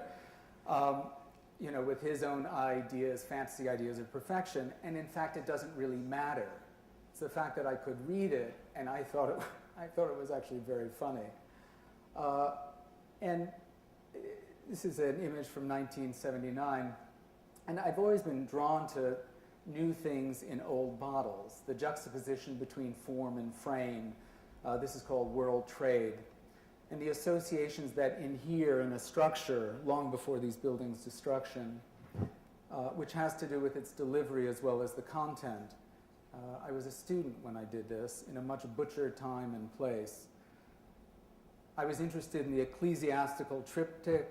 with his own ideas, fantasy ideas of perfection. And in fact, it doesn't really matter. It's the fact that I could read it, and I thought it was actually very funny. And this is an image from 1979, and I've always been drawn to new things in old bottles, the juxtaposition between form and frame. This is called world trade. And the associations that inhere in a structure long before these buildings' destruction, which has to do with its delivery as well as the content. I was a student when I did this in a much butchered time and place. I was interested in the ecclesiastical triptych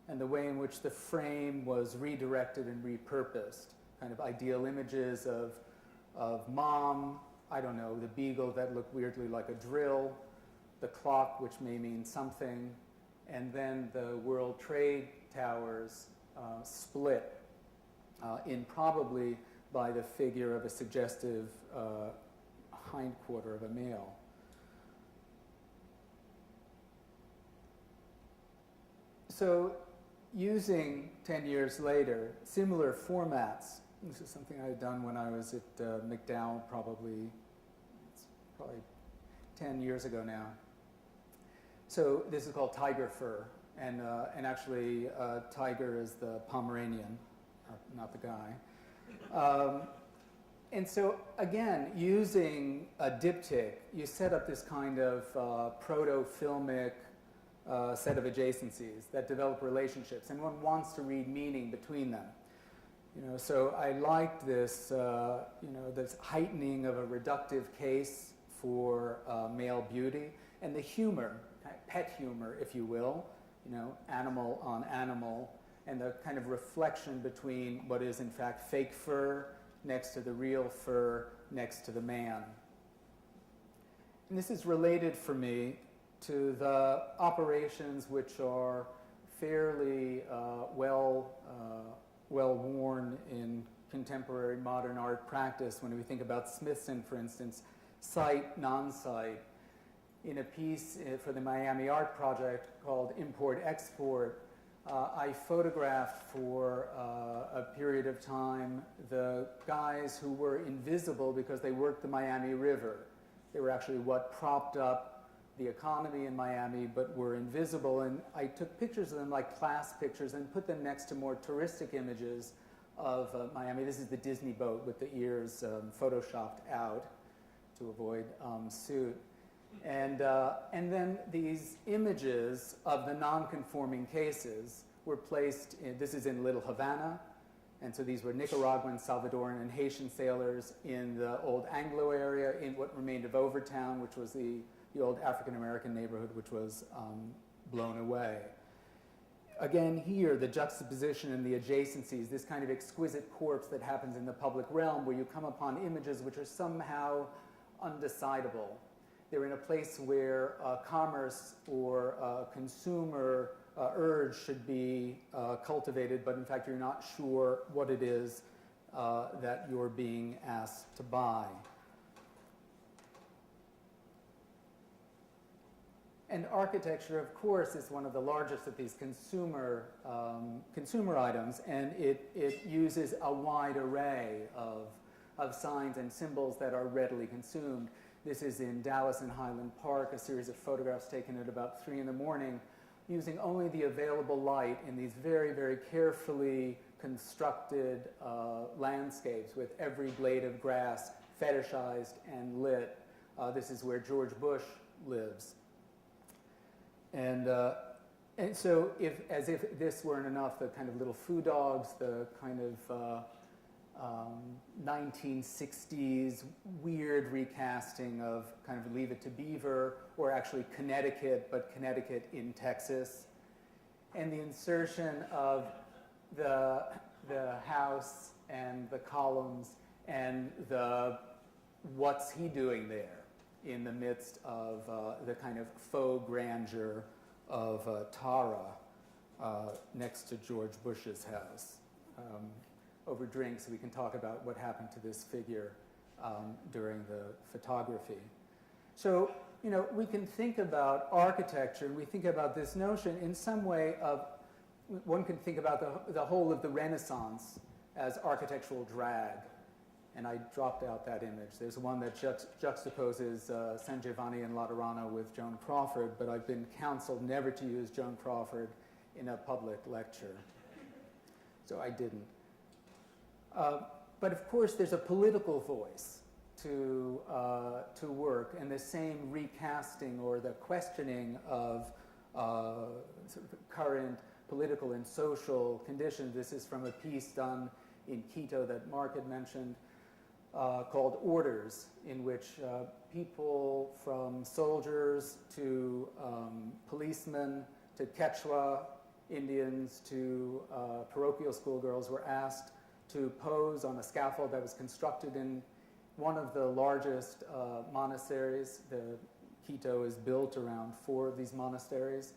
and the way in which the frame was redirected and repurposed. Kind of ideal images of mom, I don't know, the beagle that looked weirdly like a drill, the clock, which may mean something, and then the World Trade Towers split in probably by the figure of a suggestive hindquarter of a male. So using 10 years later similar formats. This is something I had done when I was at McDowell, probably 10 years ago now. So this is called tiger fur, and actually tiger is the Pomeranian, not the guy. And so again, using a diptych, you set up this kind of proto-filmic set of adjacencies that develop relationships, and one wants to read meaning between them. So I liked this, this heightening of a reductive case for male beauty, and the humor, pet humor, if you will, animal on animal, and the kind of reflection between what is in fact fake fur next to the real fur next to the man. And this is related for me to the operations which are fairly well worn in contemporary modern art practice when we think about Smithson, for instance, site, non-site. In a piece for the Miami Art Project called Import-Export, I photographed for a period of time the guys who were invisible because they worked the Miami River. They were actually what propped up the economy in Miami, but were invisible. And I took pictures of them like class pictures and put them next to more touristic images of Miami. This is the Disney boat with the ears photoshopped out to avoid suit. And then these images of the non-conforming cases were placed, this is in Little Havana, and so these were Nicaraguan, Salvadoran, and Haitian sailors in the old Anglo area, in what remained of Overtown, which was the old African-American neighborhood, which was blown away. Again, here, the juxtaposition and the adjacencies, this kind of exquisite corpse that happens in the public realm, where you come upon images which are somehow undecidable. They're in a place where commerce or consumer urge should be cultivated, but in fact you're not sure what it is that you're being asked to buy. And architecture, of course, is one of the largest of these consumer items, and it uses a wide array of signs and symbols that are readily consumed. This is in Dallas and Highland Park, a series of photographs taken at about 3 in the morning, using only the available light in these very, very carefully constructed landscapes with every blade of grass fetishized and lit. This is where George Bush lives. And so as if this weren't enough, the kind of little foo dogs, the kind of 1960s weird recasting of kind of Leave It to Beaver, or actually Connecticut, but Connecticut in Texas, and the insertion of the house and the columns and the what's he doing there in the midst of the kind of faux grandeur of Tara next to George Bush's house. Over drinks, we can talk about what happened to this figure during the photography. So, we can think about architecture, and we think about this notion in some way of, one can think about the whole of the Renaissance as architectural drag. And I dropped out that image. There's one that juxtaposes San Giovanni and Laterano with Joan Crawford, but I've been counseled never to use Joan Crawford in a public lecture. So I didn't. But of course, there's a political voice to work, and the same recasting or the questioning of sort of current political and social conditions. This is from a piece done in Quito that Mark had mentioned, called Orders, in which people from soldiers to policemen to Quechua Indians to parochial schoolgirls were asked to pose on a scaffold that was constructed in one of the largest monasteries. Quito is built around 4 of these monasteries.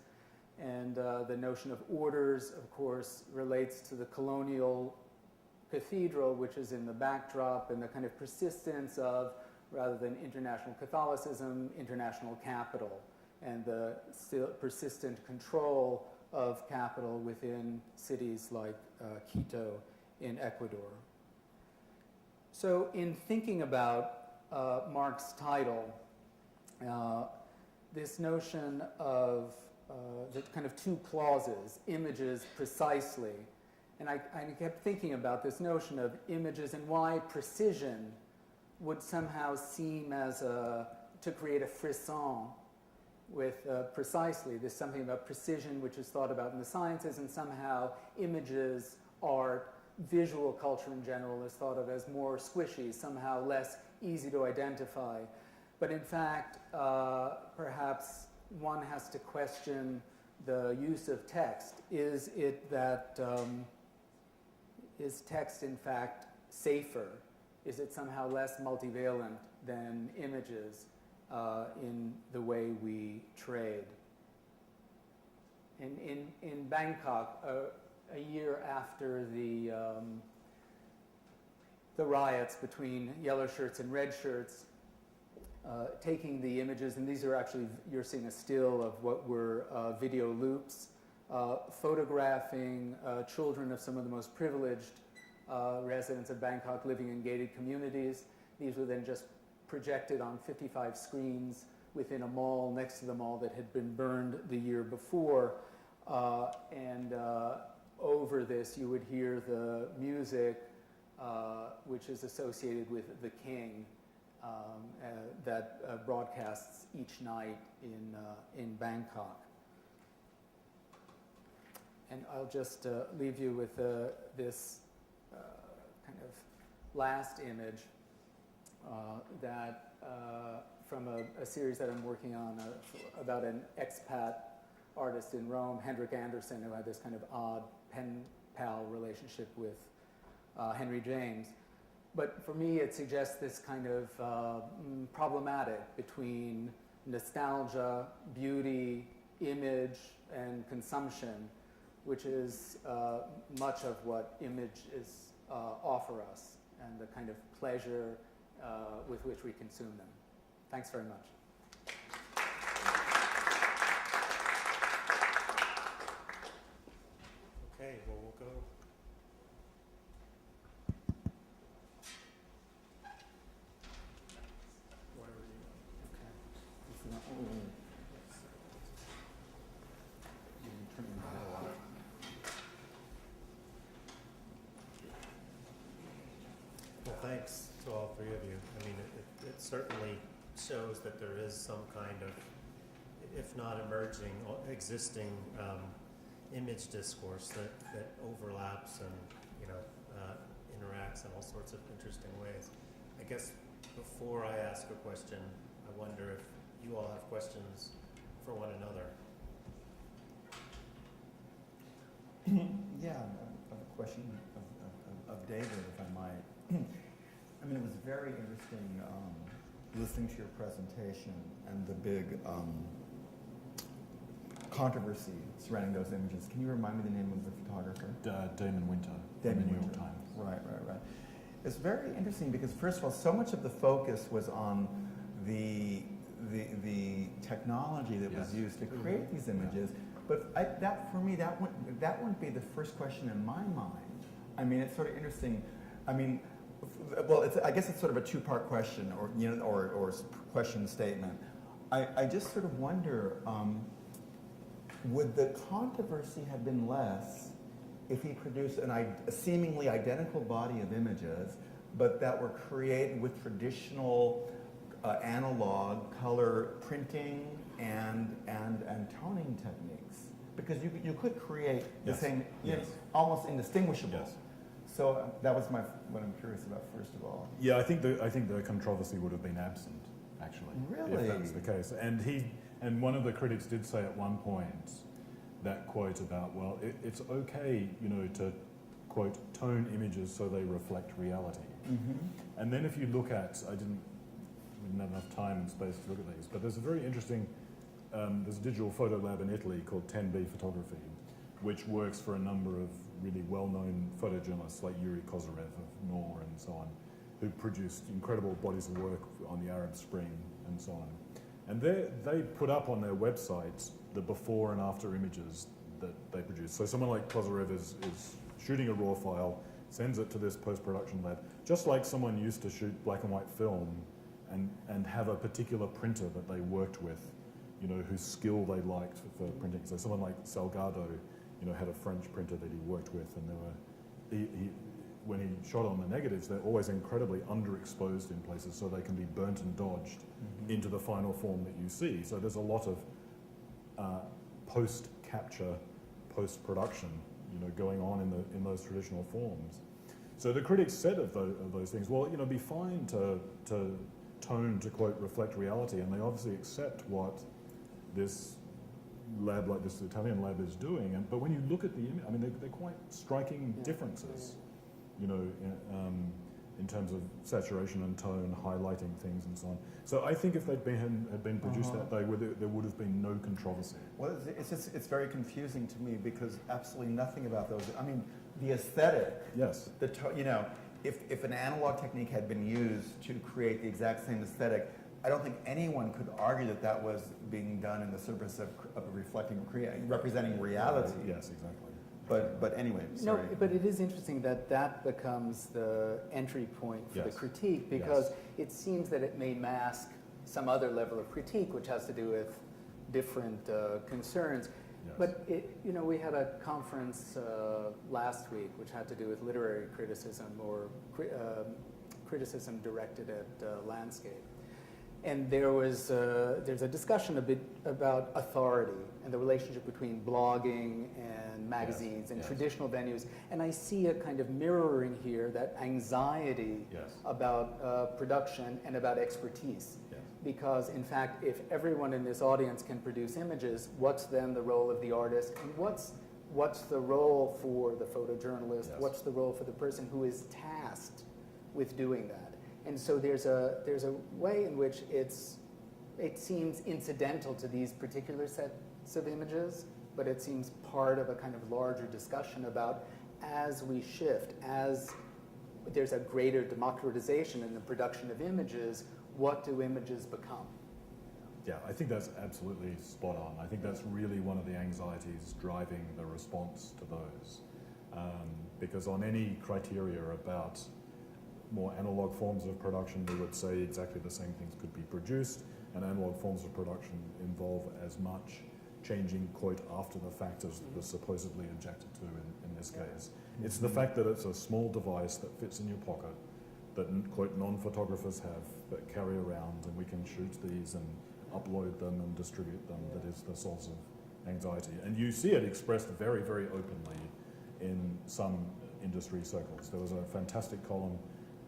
And the notion of orders, of course, relates to the colonial cathedral, which is in the backdrop, and the kind of persistence of, rather than international Catholicism, international capital, and the still persistent control of capital within cities like Quito in Ecuador. So in thinking about Mark's title, this notion of the kind of two clauses, images precisely, and I kept thinking about this notion of images and why precision would somehow seem as to create a frisson with precisely. There's something about precision which is thought about in the sciences, and somehow images, art, visual culture in general is thought of as more squishy, somehow less easy to identify. But in fact, perhaps one has to question the use of text. Is it that, is text in fact safer? Is it somehow less multivalent than images in the way we trade? In Bangkok, a year after the riots between yellow shirts and red shirts, taking the images, and these are actually, you're seeing a still of what were video loops, photographing children of some of the most privileged residents of Bangkok living in gated communities. These were then just projected on 55 screens within a mall next to the mall that had been burned the year before. And over this, you would hear the music, which is associated with the king, that broadcasts each night in Bangkok. And I'll just leave you with this kind of last image that from a series that I'm working on about an expat artist in Rome, Hendrik Anderson, who had this kind of odd pen pal relationship with Henry James. But for me, it suggests this kind of problematic between nostalgia, beauty, image, and consumption, which is much of what images offer us, and the kind of pleasure with which we consume them. Thanks very much. Okay, well, we'll go. Wherever you Well, thanks to all three of you. I mean, it certainly shows that there is some kind of, if not emerging, existing image discourse that overlaps and, you know, interacts in all sorts of interesting ways. I guess before I ask a question, I wonder if you all have questions for one another. Yeah, I have a question of David, if I might. I mean, it was very interesting listening to your presentation and the big controversy surrounding those images. Can you remind me the name of the photographer? Damon Winter, Damon from the New York Winter. Times. Right. It's very interesting because, first of all, so much of the focus was on the technology that was used to create these images. But for me, that wouldn't be the first question in my mind. I mean, it's sort of interesting. I mean, well, I guess it's sort of a two-part question, or question statement. I just sort of wonder, would the controversy have been less if he produced a seemingly identical body of images, but that were created with traditional analog color printing and toning techniques? Because you could create the same, almost indistinguishable. Yes. So that was what I'm curious about, first of all. Yeah, I think the controversy would have been absent, actually, Really? if that was the case. And one of the critics did say at one point that quote about, well, it's okay, to quote tone images so they reflect reality. Mm-hmm. And then if you look at, we didn't have enough time and space to look at these, but there's a very interesting, there's a digital photo lab in Italy called 10B Photography, which works for a number of really well-known photojournalists like Yuri Kozyrev of Nor and so on, who produced incredible bodies of work on the Arab Spring and so on. And they put up on their website the before and after images that they produce. So someone like Kozyrev is shooting a raw file, sends it to this post-production lab, just like someone used to shoot black and white film and have a particular printer that they worked with, you know, whose skill they liked for printing. So someone like Salgado, you know, had a French printer that he worked with, and when he shot on the negatives, they're always incredibly underexposed in places so they can be burnt and dodged into the final form that you see. So there's a lot of post-capture, post-production, you know, going on in those traditional forms. So the critics said of those things, well, you know, be fine to tone, to quote, reflect reality, and they obviously accept what this lab, like this Italian lab, is doing. But when you look at the image, I mean, they're quite striking differences, you know, in terms of saturation and tone, highlighting things and so on. So I think if had been produced that day, there would have been no controversy. Well, it's very confusing to me because absolutely nothing about those. I mean, the aesthetic. Yes. You know, if an analog technique had been used to create the exact same aesthetic, I don't think anyone could argue that that was being done in the service of reflecting, representing reality. Yes, exactly. But anyway, sorry. No, but it is interesting that that becomes the entry point for the critique, because it seems that it may mask some other level of critique, which has to do with different concerns. Yes. But you know, we had a conference last week which had to do with literary criticism or criticism directed at landscape. And there's a discussion a bit about authority and the relationship between blogging and magazines and traditional venues. And I see a kind of mirroring here, that anxiety about production and about expertise. Because in fact, if everyone in this audience can produce images, what's then the role of the artist? And what's the role for the photojournalist? What's the role for the person who is tasked with doing that? And so there's a way in which it seems incidental to these particular sets of images, but it seems part of a kind of larger discussion about, as we shift, as there's a greater democratization in the production of images, what do images become? Yeah, I think that's absolutely spot on. I think that's really one of the anxieties driving the response to those. Because on any criteria about more analog forms of production, we would say exactly the same things could be produced, and analog forms of production involve as much changing, quote, after the fact as was supposedly objected to in this case. It's the fact that it's a small device that fits in your pocket, that, quote, non-photographers have, that carry around, and we can shoot these and upload them and distribute them, that is the source of anxiety. And you see it expressed very, very openly in some industry circles. There was a fantastic column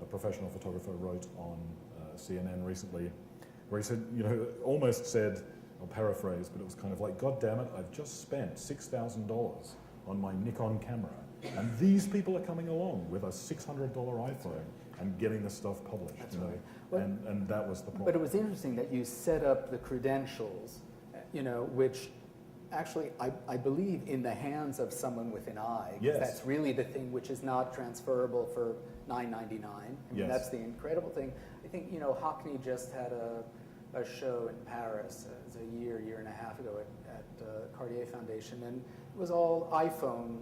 a professional photographer wrote on CNN recently, where he said, you know, almost said, I'll paraphrase, but it was kind of like, God damn it, I've just spent $6,000 on my Nikon camera, and these people are coming along with a $600 iPhone and getting the stuff published. That's you know? right. Well, and that was the problem. But it was interesting that you set up the credentials, you know, which actually, I believe, in the hands of someone with an eye. Yes. That's really the thing which is not transferable for $9.99. I mean, that's the incredible thing. I think, you know, Hockney just had a show in Paris a year and a half ago at Cartier Foundation, and it was all iPhone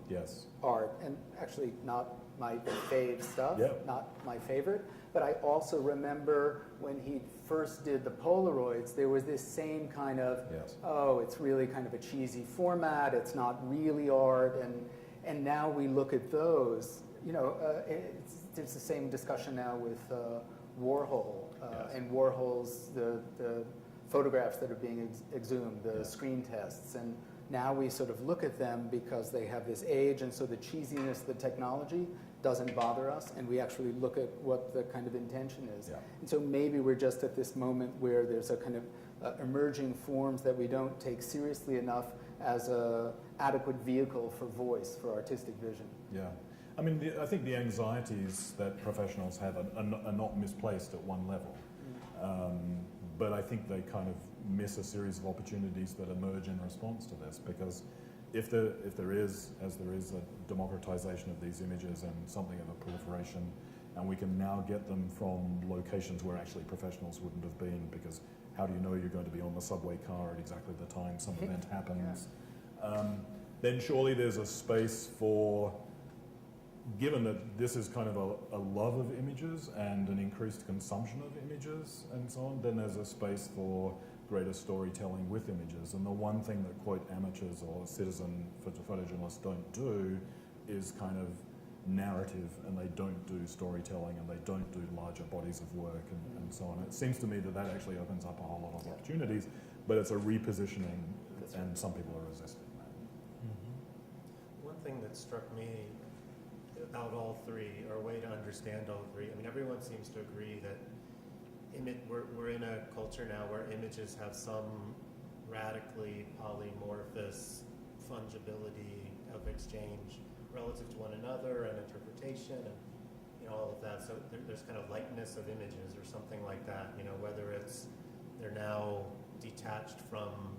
art, and actually not my fave stuff, not my favorite. But I also remember when he first did the Polaroids, there was this same kind of, oh, it's really kind of a cheesy format, it's not really art, and now we look at those, you know, it's the same discussion now with Warhol, and Warhol's, the photographs that are being exhumed, the screen tests, and now we sort of look at them because they have this age, and so the cheesiness of the technology doesn't bother us, and we actually look at what the kind of intention is. And so maybe we're just at this moment where there's a kind of emerging forms that we don't take seriously enough as a adequate vehicle for voice, for artistic vision. Yeah. I mean, I think the anxieties that professionals have are not misplaced at one level. But I think they kind of miss a series of opportunities that emerge in response to this, because if there is, as there is, a democratization of these images and something of a proliferation, and we can now get them from locations where actually professionals wouldn't have been, because how do you know you're going to be on the subway car at exactly the time some event happens? then surely there's a space for, given that this is kind of a love of images and an increased consumption of images and so on, then there's a space for greater storytelling with images. And the one thing that, quote, amateurs or citizen photojournalists don't do is kind of narrative, and they don't do storytelling, and they don't do larger bodies of work and so on. It seems to me that that actually opens up a whole lot of opportunities, but it's a repositioning, and some people are resisting that. One thing that struck me about all three, or a way to understand all three, I mean, everyone seems to agree that we're in a culture now where images have some radically polymorphous fungibility of exchange relative to one another and interpretation and all of that. So there's kind of likeness of images or something like that, whether it's they're now detached from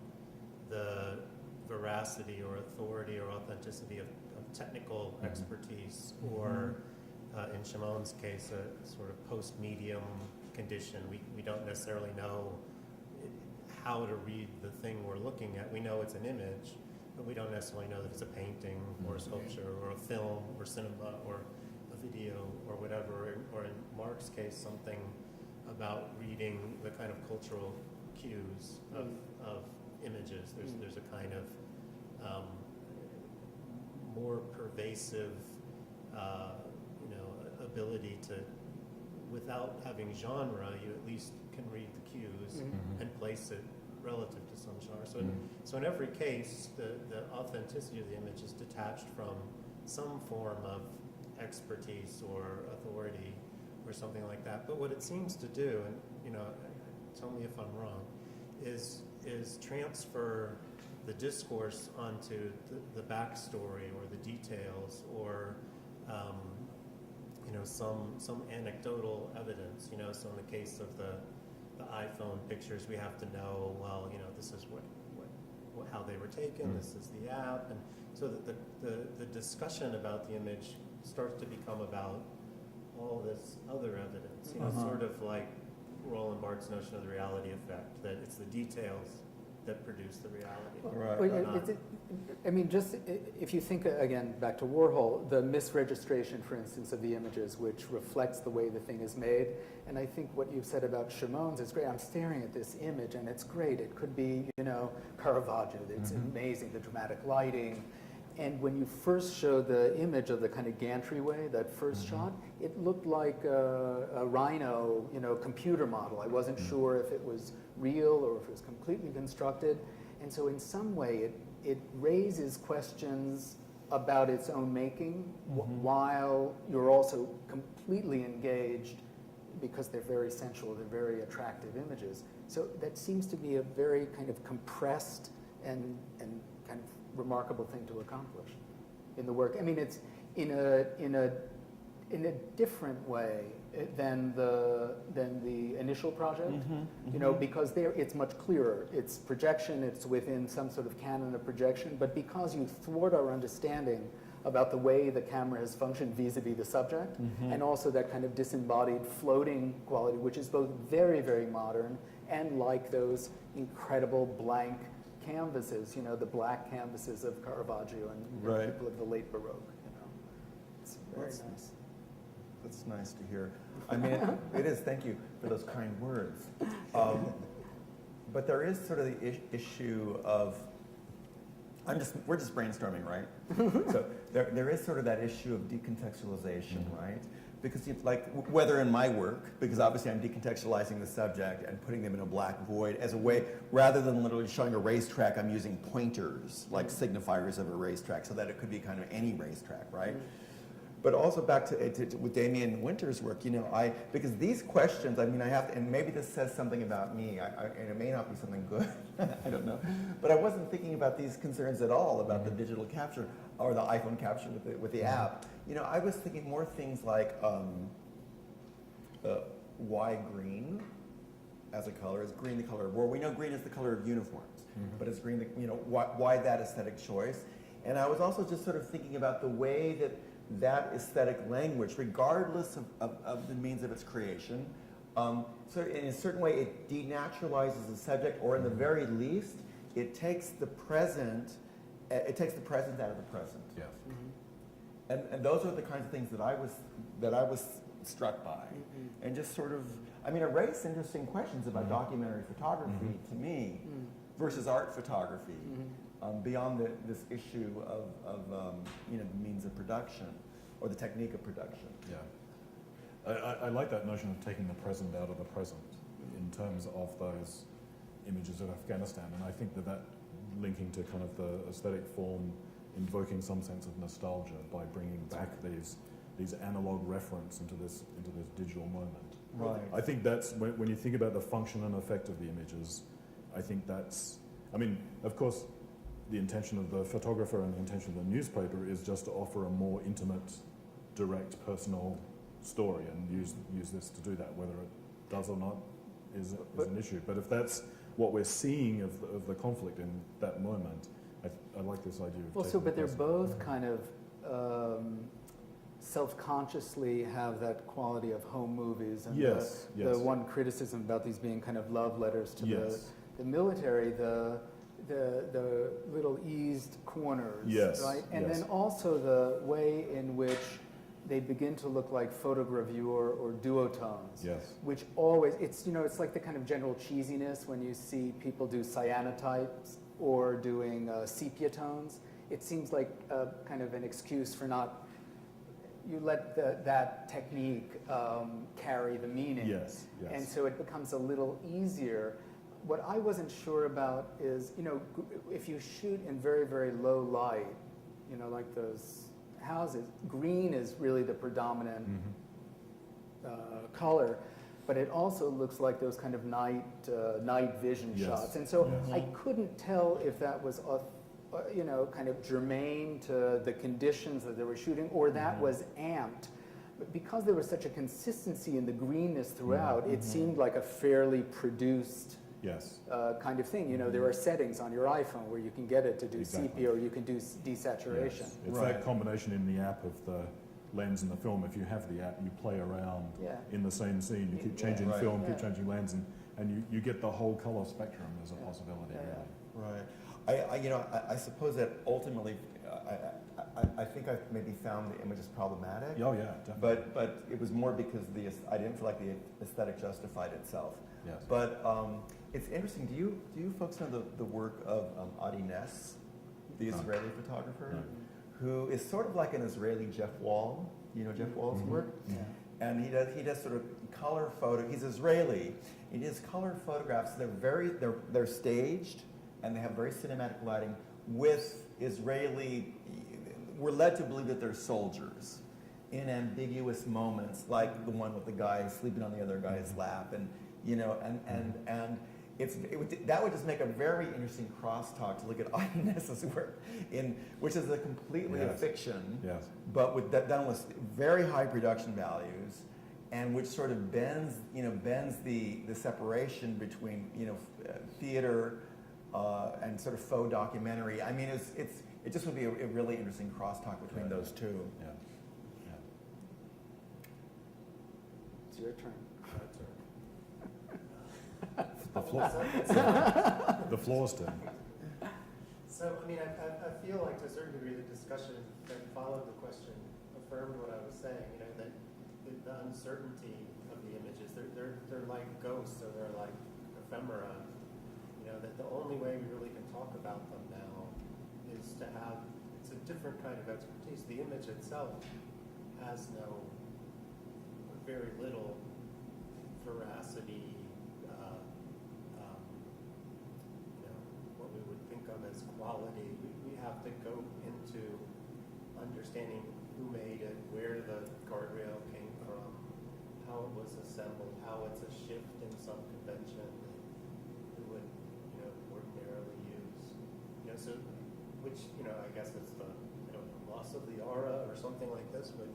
the veracity or authority or authenticity of technical expertise, or in Shimon's case, a sort of post-medium condition. We don't necessarily know how to read the thing we're looking at. We know it's an image, but we don't necessarily know that it's a painting or a sculpture or a film or cinema or a video or whatever. Or in Mark's case, something about reading the kind of cultural cues of images. There's a kind of more pervasive, ability to, without having genre, you at least can read the cues and place it relative to some genre. So in every case, the authenticity of the image is detached from some form of expertise or authority or something like that. But what it seems to do, and tell me if I'm wrong, is transfer the discourse onto the backstory or the details or some anecdotal evidence. So in the case of the iPhone pictures, we have to know, well, this is how they were taken, this is the app, and so the discussion about the image starts to become about all this other evidence, sort of like Roland Barthes' notion of the reality effect, that it's the details that produce the reality. Just if you think, again, back to Warhol, the misregistration, for instance, of the images, which reflects the way the thing is made. And I think what you've said about Shimon's is great. I'm staring at this image, and it's great. It could be, Caravaggio. It's amazing, the dramatic lighting. And when you first show the image of the kind of gantry way, that first shot, it looked like a Rhino, computer model. I wasn't sure if it was real or if it was completely constructed. And so in some way, it raises questions about its own making while you're also completely engaged because they're very sensual, they're very attractive images. So that seems to be a very kind of compressed and kind of remarkable thing to accomplish in the work. I mean, it's in a different way than the initial project, because there it's much clearer. It's projection. It's within some sort of canon of projection. But because you thwart our understanding about the way the camera has functioned vis-a-vis the subject, and also that kind of disembodied floating quality, which is both very, very modern and like those incredible blank canvases, the black canvases of Caravaggio and people of the late Baroque. It's very nice. That's nice to hear. I mean, it is. Thank you for those kind words. But there is sort of the issue of, we're just brainstorming, right? So there is sort of that issue of decontextualization, right? Because whether in my work, because obviously I'm decontextualizing the subject and putting them in a black void as a way, rather than literally showing a racetrack, I'm using pointers, like signifiers of a racetrack, so that it could be kind of any racetrack, right? But also back to with Damien Winter's work, because these questions, I mean, I have to, and maybe this says something about me, and it may not be something good, I don't know. But I wasn't thinking about these concerns at all, about the digital capture or the iPhone capture with the app. I was thinking more things like why green as a color? Is green the color? Well, we know green is the color of uniforms, but is green why that aesthetic choice? And I was also just sort of thinking about the way that aesthetic language, regardless of the means of its creation, so in a certain way it denaturalizes the subject, or in the very least, it takes the present it takes the present out of the present. Yes. And those are the kinds of things that I was struck by, and just sort of, I mean, it raised interesting questions about documentary photography to me versus art photography, beyond this issue of you know, the means of production or the technique of production. Yeah. I like that notion of taking the present out of the present in terms of those images of Afghanistan, and I think that linking to kind of the aesthetic form, invoking some sense of nostalgia by bringing back these analog reference into this digital moment. Right. I think that's when you think about the function and effect of the images. I think that's, I mean, of course, the intention of the photographer and the intention of the newspaper is just to offer a more intimate, direct, personal story, and use this to do that. Whether it does or not is an issue. But if that's what we're seeing of the conflict in that moment, I like this idea of Well, taking but the they're present. both kind of self-consciously have that quality of home movies, and Yes, the yes. one criticism about these being kind of love letters to Yes. the military, the little eased corners, Yes, right? And yes. then also the way in which they begin to look like photogravure or duotones. Yes. Which always, it's, you know, it's like the kind of general cheesiness when you see people do cyanotypes or doing sepia tones. It seems like kind of an excuse for not, you let that technique carry the meaning. Yes, yes. And so it becomes a little easier. What I wasn't sure about is, you know, if you shoot in very, very low light, you know, like those houses, green is really the predominant color, but it also looks like those kind of night vision Yes. shots. And so Yes. I couldn't tell if that was, you know, kind of germane to the conditions that they were shooting, or that was amped. But because there was such a consistency in the greenness throughout, it seemed like a fairly produced Yes. kind of thing. You know, there are settings on your iPhone where you can get it to do Exactly. sepia, or you can do desaturation. Yes. It's Right. that combination in the app of the lens and the film. If you have the app, you play around Yeah. in the same scene. You keep changing Right. film, Yeah. keep changing lens, and you get the whole color spectrum as a possibility. Yeah, Really. Right. You know, I suppose that ultimately, I think I maybe found the images problematic. Oh yeah, definitely. But it was more because I didn't feel like the aesthetic justified itself. Yes. But it's interesting. Do you folks know the work of Adi Ness, the No. Israeli photographer, No. who is sort of like an Israeli Jeff Wall? You know Jeff Wall's work? Yeah. And he does sort of color photo. He's Israeli. He does color photographs. They're staged, and they have very cinematic lighting with Israeli. We're led to believe that they're soldiers in ambiguous moments, like the one with the guy sleeping on the other guy's lap, and you know, and that would just make a very interesting crosstalk to look at Adi Ness's work, which is completely a Yes. fiction, Yes. but done with very high production values, and which sort of bends the separation between theater and sort of faux documentary. I mean, it just would be a really interesting crosstalk between those two. Yeah. Yeah. It's your turn. The floor. The floor's turn. So, I mean, I feel like to a certain degree the discussion that followed the question affirmed what I was saying, you know, that the uncertainty of the images, they're like ghosts, or they're like ephemera, you know, that the only way we really can talk about them now is to have, it's a different kind of expertise. The image itself has very little veracity, what we would think of as quality. We have to go into understanding who made it, where the guardrail came from, how it was assembled, how it's a shift in some convention that we would, ordinarily use. So, which, I guess is the, loss of the aura or something like this, but,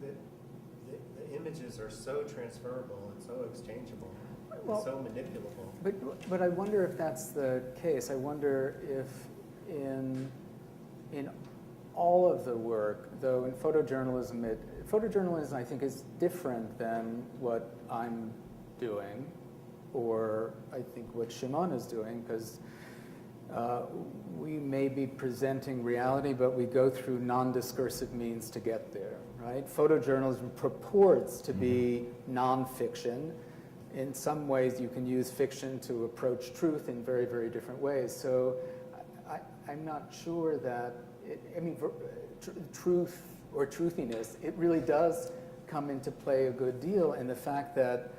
the images are so transferable and so exchangeable, Well, and so manipulable. But I wonder if that's the case. I wonder if in all of the work, though in photojournalism, I think is different than what I'm doing, or I think what Shimon is doing, because we may be presenting reality, but we go through non-discursive means to get there, right? Photojournalism purports to be nonfiction. In some ways, you can use fiction to approach truth in very, very different ways. So I'm not sure that, truth or truthiness, it really does come into play a good deal. And the fact that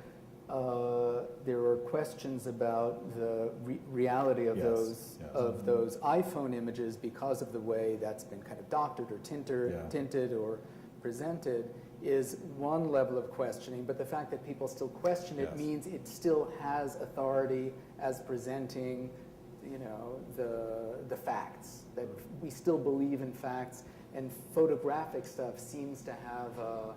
there are questions about the reality of those iPhone images because of the way that's been kind of doctored or tinted or presented is one level of questioning. But the fact that people still question it means it still has authority as presenting, the facts, that we still believe in facts. And photographic stuff seems to have a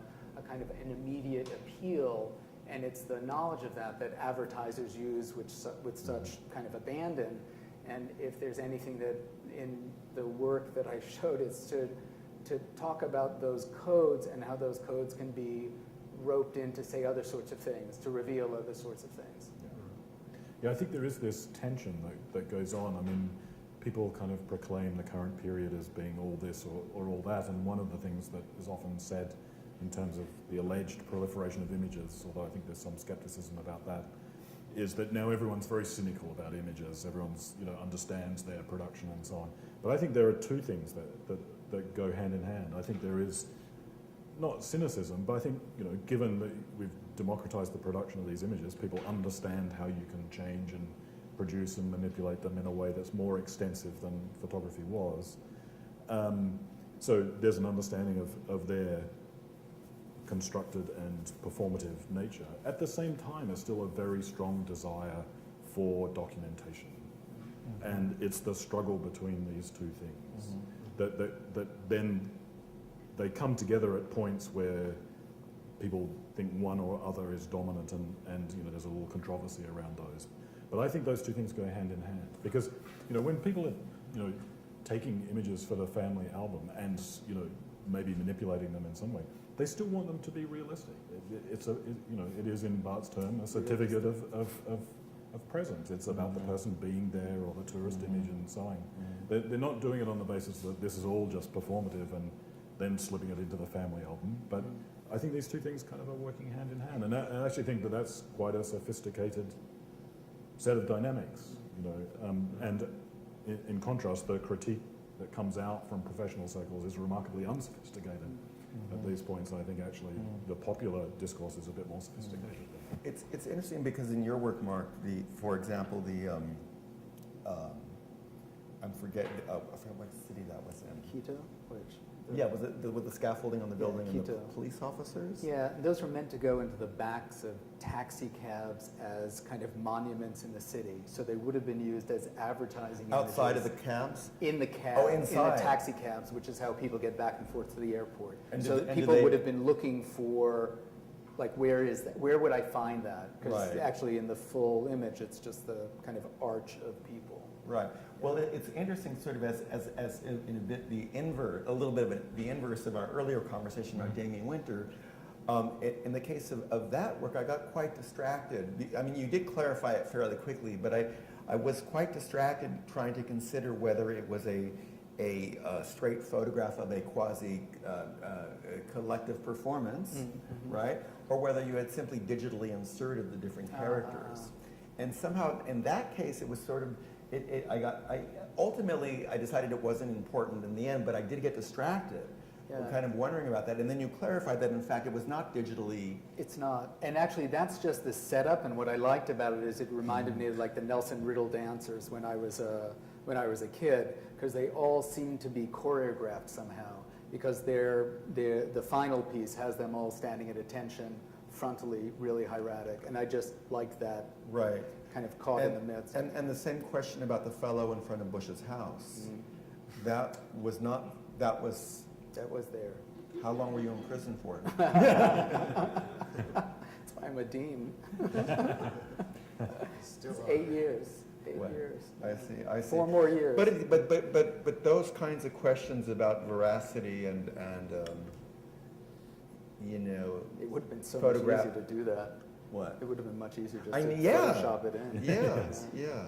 kind of an immediate appeal. And it's the knowledge of that that advertisers use with such kind of abandon. And if there's anything that in the work that I showed is to talk about those codes and how those codes can be roped into, say, other sorts of things, to reveal other sorts of things. Yeah, I think there is this tension that goes on. I mean, people kind of proclaim the current period as being all this or all that, and one of the things that is often said in terms of the alleged proliferation of images, although I think there's some skepticism about that, is that now everyone's very cynical about images. Everyone's, understands their production and so on. But I think there are two things that go hand in hand. I think there is not cynicism, but I think, given that we've democratized the production of these images, people understand how you can change and produce and manipulate them in a way that's more extensive than photography was. So there's an understanding of their constructed and performative nature. At the same time, there's still a very strong desire for documentation. And it's the struggle between these two things that then they come together at points where people think one or other is dominant, and there's a little controversy around those. But I think those two things go hand in hand, because when people are taking images for the family album and maybe manipulating them in some way, they still want them to be realistic. It is, in Bart's term, a certificate of presence. It's about the person being there, or the tourist image and so on. They're not doing it on the basis that this is all just performative and then slipping it into the family album. But I think these two things kind of are working hand in hand. And I actually think that that's quite a sophisticated set of dynamics. And in contrast, the critique that comes out from professional circles is remarkably unsophisticated. At these points, I think actually the popular discourse is a bit more sophisticated. It's interesting because in your work, Mark, for example, I forget what city that was in. Quito? Which? Yeah, was it with the scaffolding on the building and the Quito. police officers? Yeah, those were meant to go into the backs of taxi cabs as kind of monuments in the city. So they would have been used as advertising Outside images. of the cabs? In the cab, Oh, in inside. the taxi cabs, which is how people get back and forth to the airport. And so did people they- would have been looking for, like, where is that? Where would I find that? Because Right. actually in the full image, it's just the kind of arch of people. Right. Well, it's interesting, sort of as in a bit the inverse, a little bit of the inverse of our earlier conversation about Damien Winter. In the case of that work, I got quite distracted. I mean, you did clarify it fairly quickly, but I was quite distracted trying to consider whether it was a straight photograph of a quasi collective performance, right? Or whether you had simply digitally inserted the different characters. And somehow, in that case, it was sort of, ultimately, I decided it wasn't important in the end, but I did get distracted. Yeah. I'm kind of wondering about that. And then you clarified that, in fact, it was not digitally. It's not. And actually, that's just the setup. And what I liked about it is it reminded me of like the Nelson Riddle dancers when I was a kid, because they all seem to be choreographed somehow, because the final piece has them all standing at attention, frontally, really hieratic. And I just liked that. Right. Kind of caught in the midst. And the same question about the fellow in front of Bush's house. That was there. How long were you in prison for? That's why I'm a dean. Still It's on. 8 years. 8 Well, years. I see. 4 more years. But those kinds of questions about veracity and it would have been so photograph- much easier to do that. what? It would have been much easier just I to mean, yeah. Photoshop it in. Yes, yeah.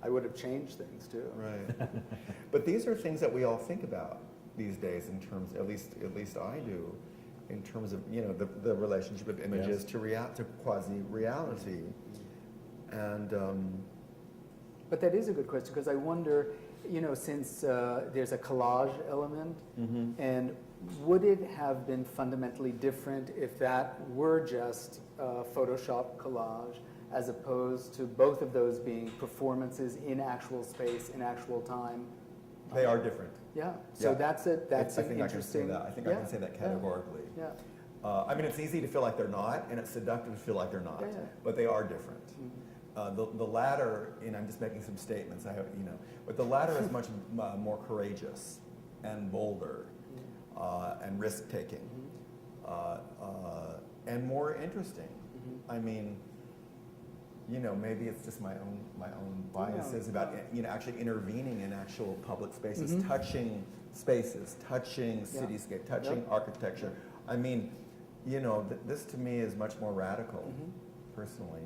I would have changed things too. Right. But these are things that we all think about these days in terms, at least I do, in terms of, you know, the relationship of images to quasi-reality. And But that is a good question, because I wonder, you know, since there's a collage element, and would it have been fundamentally different if that were just Photoshop collage, as opposed to both of those being performances in actual space, in actual time? they are different. Yeah, so Yeah. that's I an think interesting. I think I can say that categorically. Yeah. I mean, it's easy to feel like they're not, and it's seductive to feel like they're not, Yeah. but they are different. The latter, and I'm just making some statements, you know, but the latter is much more courageous and bolder and risk-taking and more interesting. I mean, you know, maybe it's just my own biases about, you know, actually intervening in actual public spaces, touching spaces, touching cityscape, touching architecture. I mean, you know, this to me is much more radical, personally.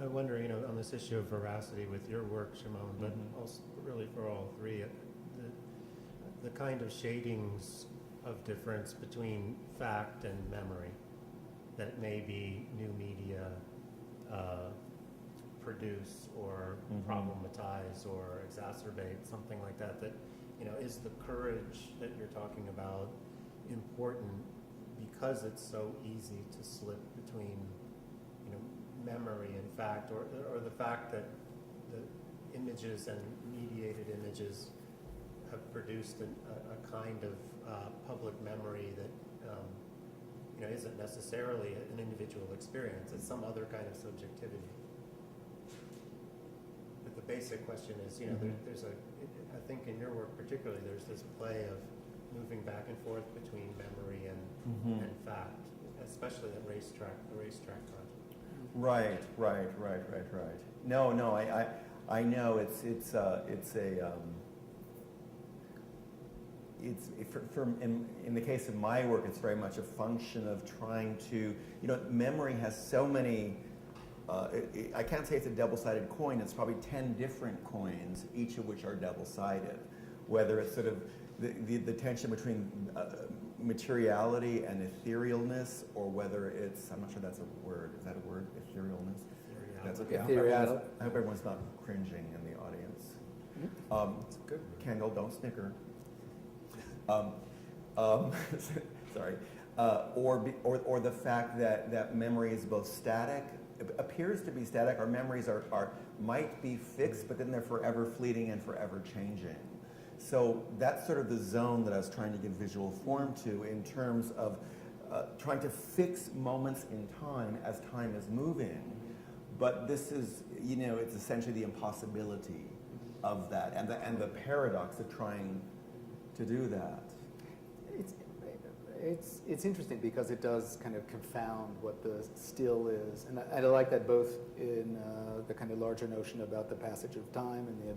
I wonder, you know, on this issue of veracity with your work, Shimon, but also really for all three, the kind of shadings of difference between fact and memory that maybe new media produce or problematize or exacerbate, something like that, that, you know, is the courage that you're talking about important because it's so easy to slip between, you know, memory and fact, or the fact that the images and mediated images have produced a kind of public memory that you know, isn't necessarily an individual experience. It's some other kind of subjectivity. But the basic question is, you know, there's I think in your work particularly, there's this play of moving back and forth between memory and fact, especially the racetrack project. Right. No, I know it's in the case of my work, it's very much a function of trying to, you know, memory has so many. I can't say it's a double-sided coin. It's probably 10 different coins, each of which are double-sided. Whether it's sort of the tension between materiality and etherealness, or whether it's, I'm not sure that's a word. Is that a word? Etherealness? That's okay. Ethereal. I hope everyone's not cringing in the audience. It's good. Kendall, don't snicker. Sorry. Or the fact that memory is both static, appears to be static. Our memories might be fixed, but then they're forever fleeting and forever changing. So that's sort of the zone that I was trying to give visual form to in terms of trying to fix moments in time as time is moving. But this is, you know, it's essentially the impossibility of that and the paradox of trying to do that. It's interesting because it does kind of confound what the still is, and I like that both in the kind of larger notion about the passage of time and the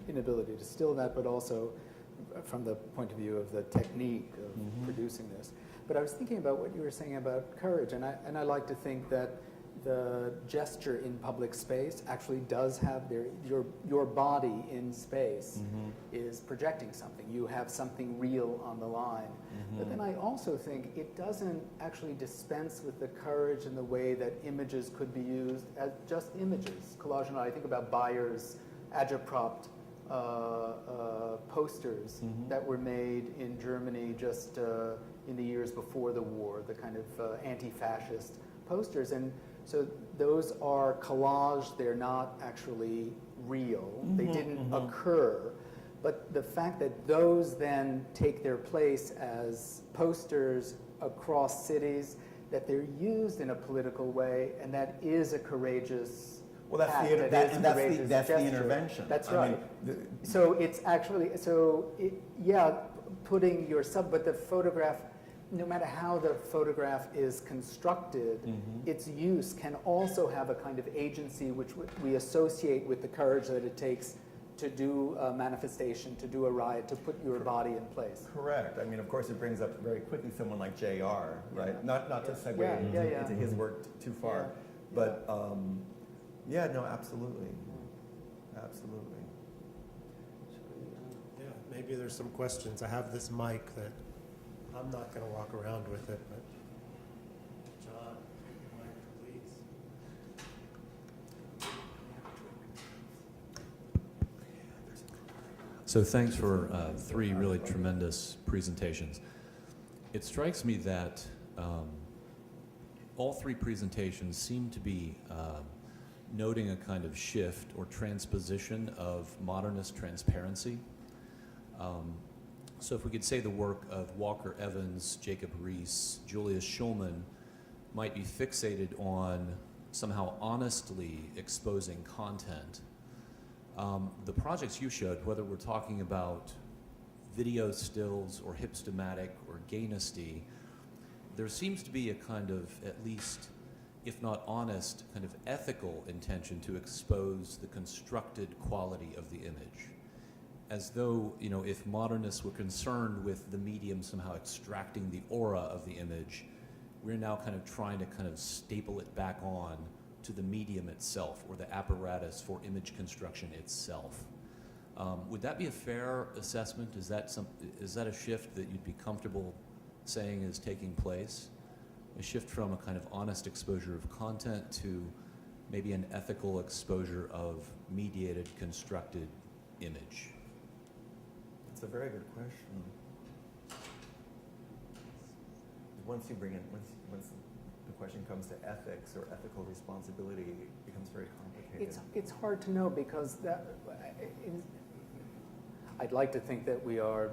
inability to still that, but also from the point of view of the technique of producing this. But I was thinking about what you were saying about courage, and I like to think that the gesture in public space actually does have your body in space is projecting something. You have something real on the line. But then I also think it doesn't actually dispense with the courage in the way that images could be used as just images. Collage and I think about Bayer's agitprop posters that were made in Germany just in the years before the war, the kind of anti-fascist posters. And so those are collage, they're not actually real. They didn't occur. But the fact that those then take their place as posters across cities, that they're used in a political way, and that is a courageous That's the intervention. That's right. So it's actually, putting yourself, but the photograph, no matter how the photograph is constructed, its use can also have a kind of agency which we associate with the courage that it takes to do a manifestation, to do a riot, to put your body in place. Correct. I mean, of course, it brings up very quickly someone like J.R., right? Not to segue into his work too far, but no, absolutely. absolutely. Yeah, maybe there's some questions. I have this mic that I'm not going to walk around with it, but John, mic, please. So thanks for three really tremendous presentations. It strikes me that all three presentations seem to be noting a kind of shift or transposition of modernist transparency. So if we could say the work of Walker Evans, Jacob Riis, Julius Schulman might be fixated on somehow honestly exposing content. The projects you showed, whether we're talking about video stills or Hipstamatic or Gainesty, there seems to be a kind of, at least, if not honest, kind of ethical intention to expose the constructed quality of the image. As though, you know, if modernists were concerned with the medium somehow extracting the aura of the image, we're now kind of trying to kind of staple it back on to the medium itself or the apparatus for image construction itself. Would that be a fair assessment? Is that a shift that you'd be comfortable saying is taking place? A shift from a kind of honest exposure of content to maybe an ethical exposure of mediated, constructed image? It's a very good question. Once you bring in, once the question comes to ethics or ethical responsibility, it becomes very complicated. It's hard to know because I'd like to think that we are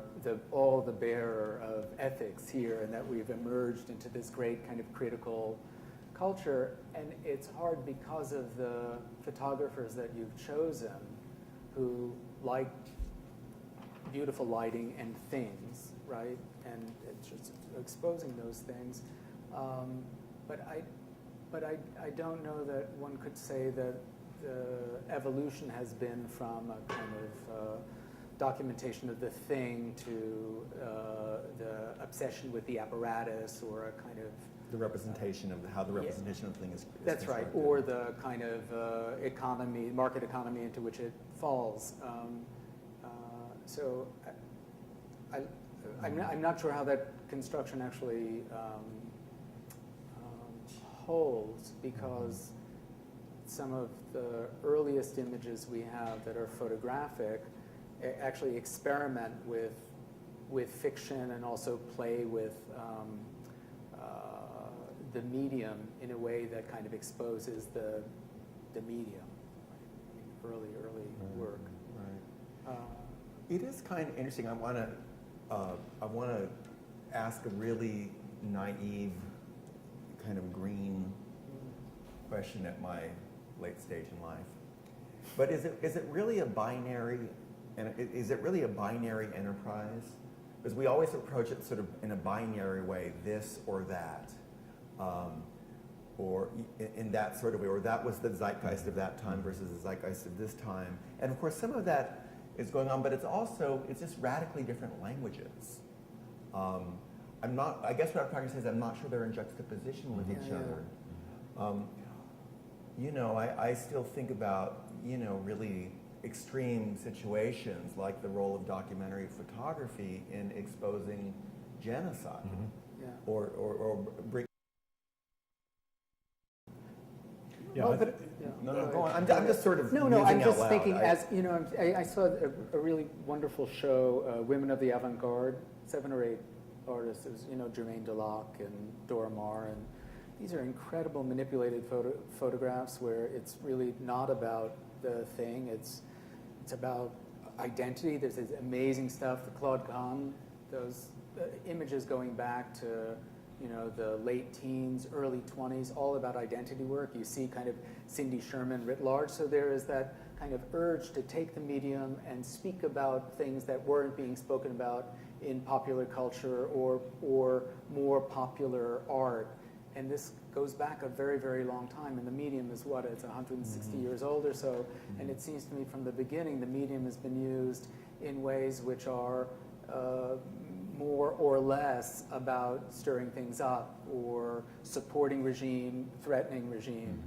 all the bearer of ethics here and that we've emerged into this great kind of critical culture. And it's hard because of the photographers that you've chosen who like beautiful lighting and things, right? And it's just exposing those things. But I don't know that one could say that the evolution has been from a kind of documentation of the thing to the obsession with the apparatus or a kind of The representation of how the representation of the thing is that's right, constructed. or the kind of economy, market economy into which it falls. So I'm not sure how that construction actually holds, because some of the earliest images we have that are photographic actually experiment with fiction and also play with the medium in a way that kind of exposes the medium. Early work. Right. It is kind of interesting. I want to ask a really naive, kind of green question at my late stage in life. But is it really a binary? And is it really a binary enterprise? Because we always approach it sort of in a binary way, this or that, or in that sort of way, or that was the zeitgeist of that time versus the zeitgeist of this time. And of course, some of that is going on, but it's just radically different languages. I guess what I'm trying to say is I'm not sure they're in juxtaposition with each other. I still think about, really extreme situations like the role of documentary photography in exposing genocide, or bring. Yeah, Well, I but- No, go on. I'm just sort of No, musing I'm out just loud. thinking I saw a really wonderful show, Women of the Avant-Garde, 7 or 8 artists. It was, Germaine Dulac and Dora Maar, and these are incredible manipulated photographs where it's really not about the thing, it's about identity. There's this amazing stuff, the Claude Kahn, those images going back to the late teens, early 20s, all about identity work. You see kind of Cindy Sherman writ large. So there is that kind of urge to take the medium and speak about things that weren't being spoken about in popular culture or more popular art. And this goes back a very, very long time. And the medium is what? It's 160 years old or so. And it seems to me from the beginning, the medium has been used in ways which are more or less about stirring things up or supporting regime, threatening regime.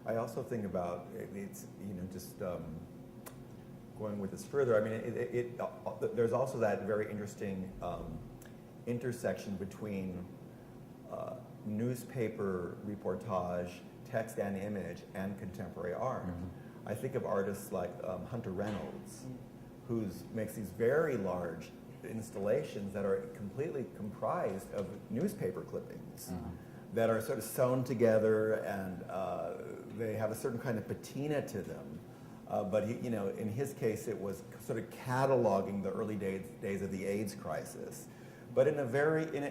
I also think about it's just going with this further. I mean, there's also that very interesting intersection between newspaper reportage, text and image, and contemporary art. I think of artists like Hunter Reynolds, who makes these very large installations that are completely comprised of newspaper clippings that are sort of sewn together, and they have a certain kind of patina to them. But in his case, it was sort of cataloging the early days of the AIDS crisis, but in a very, in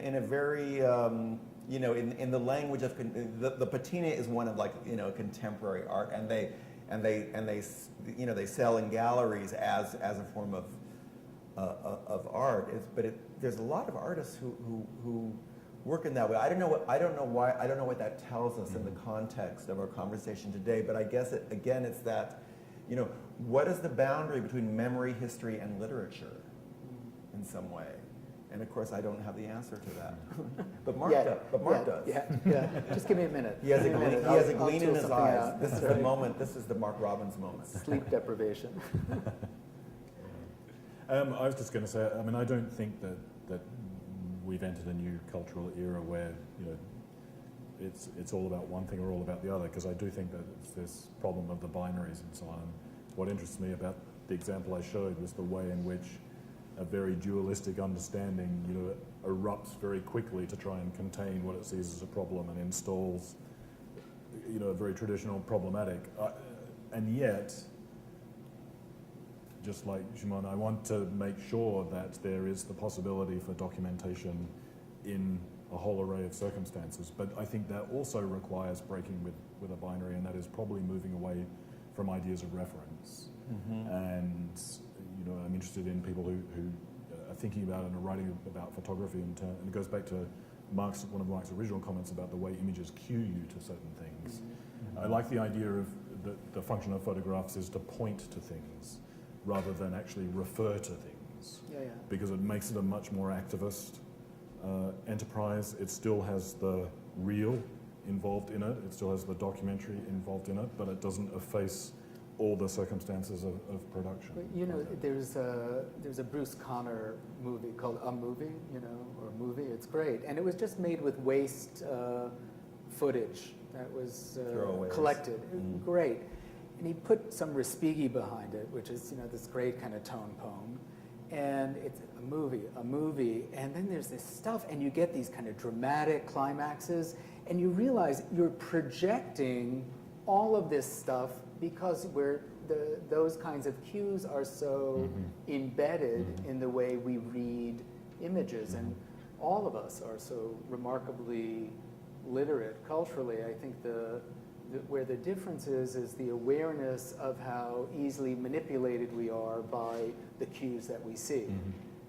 the language of the patina is one of contemporary art, and they sell in galleries as a form of art. There's a lot of artists who work in that way. I don't know what that tells us in the context of our conversation today. But I guess it's that, what is the boundary between memory, history, and literature, in some way? And of course, I don't have the answer to that. But Mark does. Yeah. Just give me a minute. He has a Give me gleam, minute. he has a I'll gleam tool in his something eyes. out. This is the moment. This is the Mark Robbins moment. Sleep deprivation. I was just going to say, I mean, I don't think that we've entered a new cultural era where it's all about one thing or all about the other, because I do think that it's this problem of the binaries and so on. What interests me about the example I showed was the way in which a very dualistic understanding, erupts very quickly to try and contain what it sees as a problem and installs, a very traditional problematic. And yet, just like Shimon, I want to make sure that there is the possibility for documentation in a whole array of circumstances. But I think that also requires breaking with a binary, and that is probably moving away from ideas of reference. And I'm interested in people who are thinking about and are writing about photography and it goes back to one of Mark's original comments about the way images cue you to certain things. I like the idea of the function of photographs is to point to things rather than actually refer to things. Because it makes it a much more activist enterprise. It still has the real involved in it. It still has the documentary involved in it, but it doesn't efface all the circumstances of production. There's a Bruce Conner movie called A Movie, or Movie. It's great, and it was just made with waste footage that was collected. Great, and he put some Respighi behind it, which is this great kind of tone poem, and it's a movie, and then there's this stuff, and you get these kind of dramatic climaxes, and you realize you're projecting all of this stuff because those kinds of cues are so embedded in the way we read images, and all of us are so remarkably literate culturally. I think where the difference is the awareness of how easily manipulated we are by the cues that we see.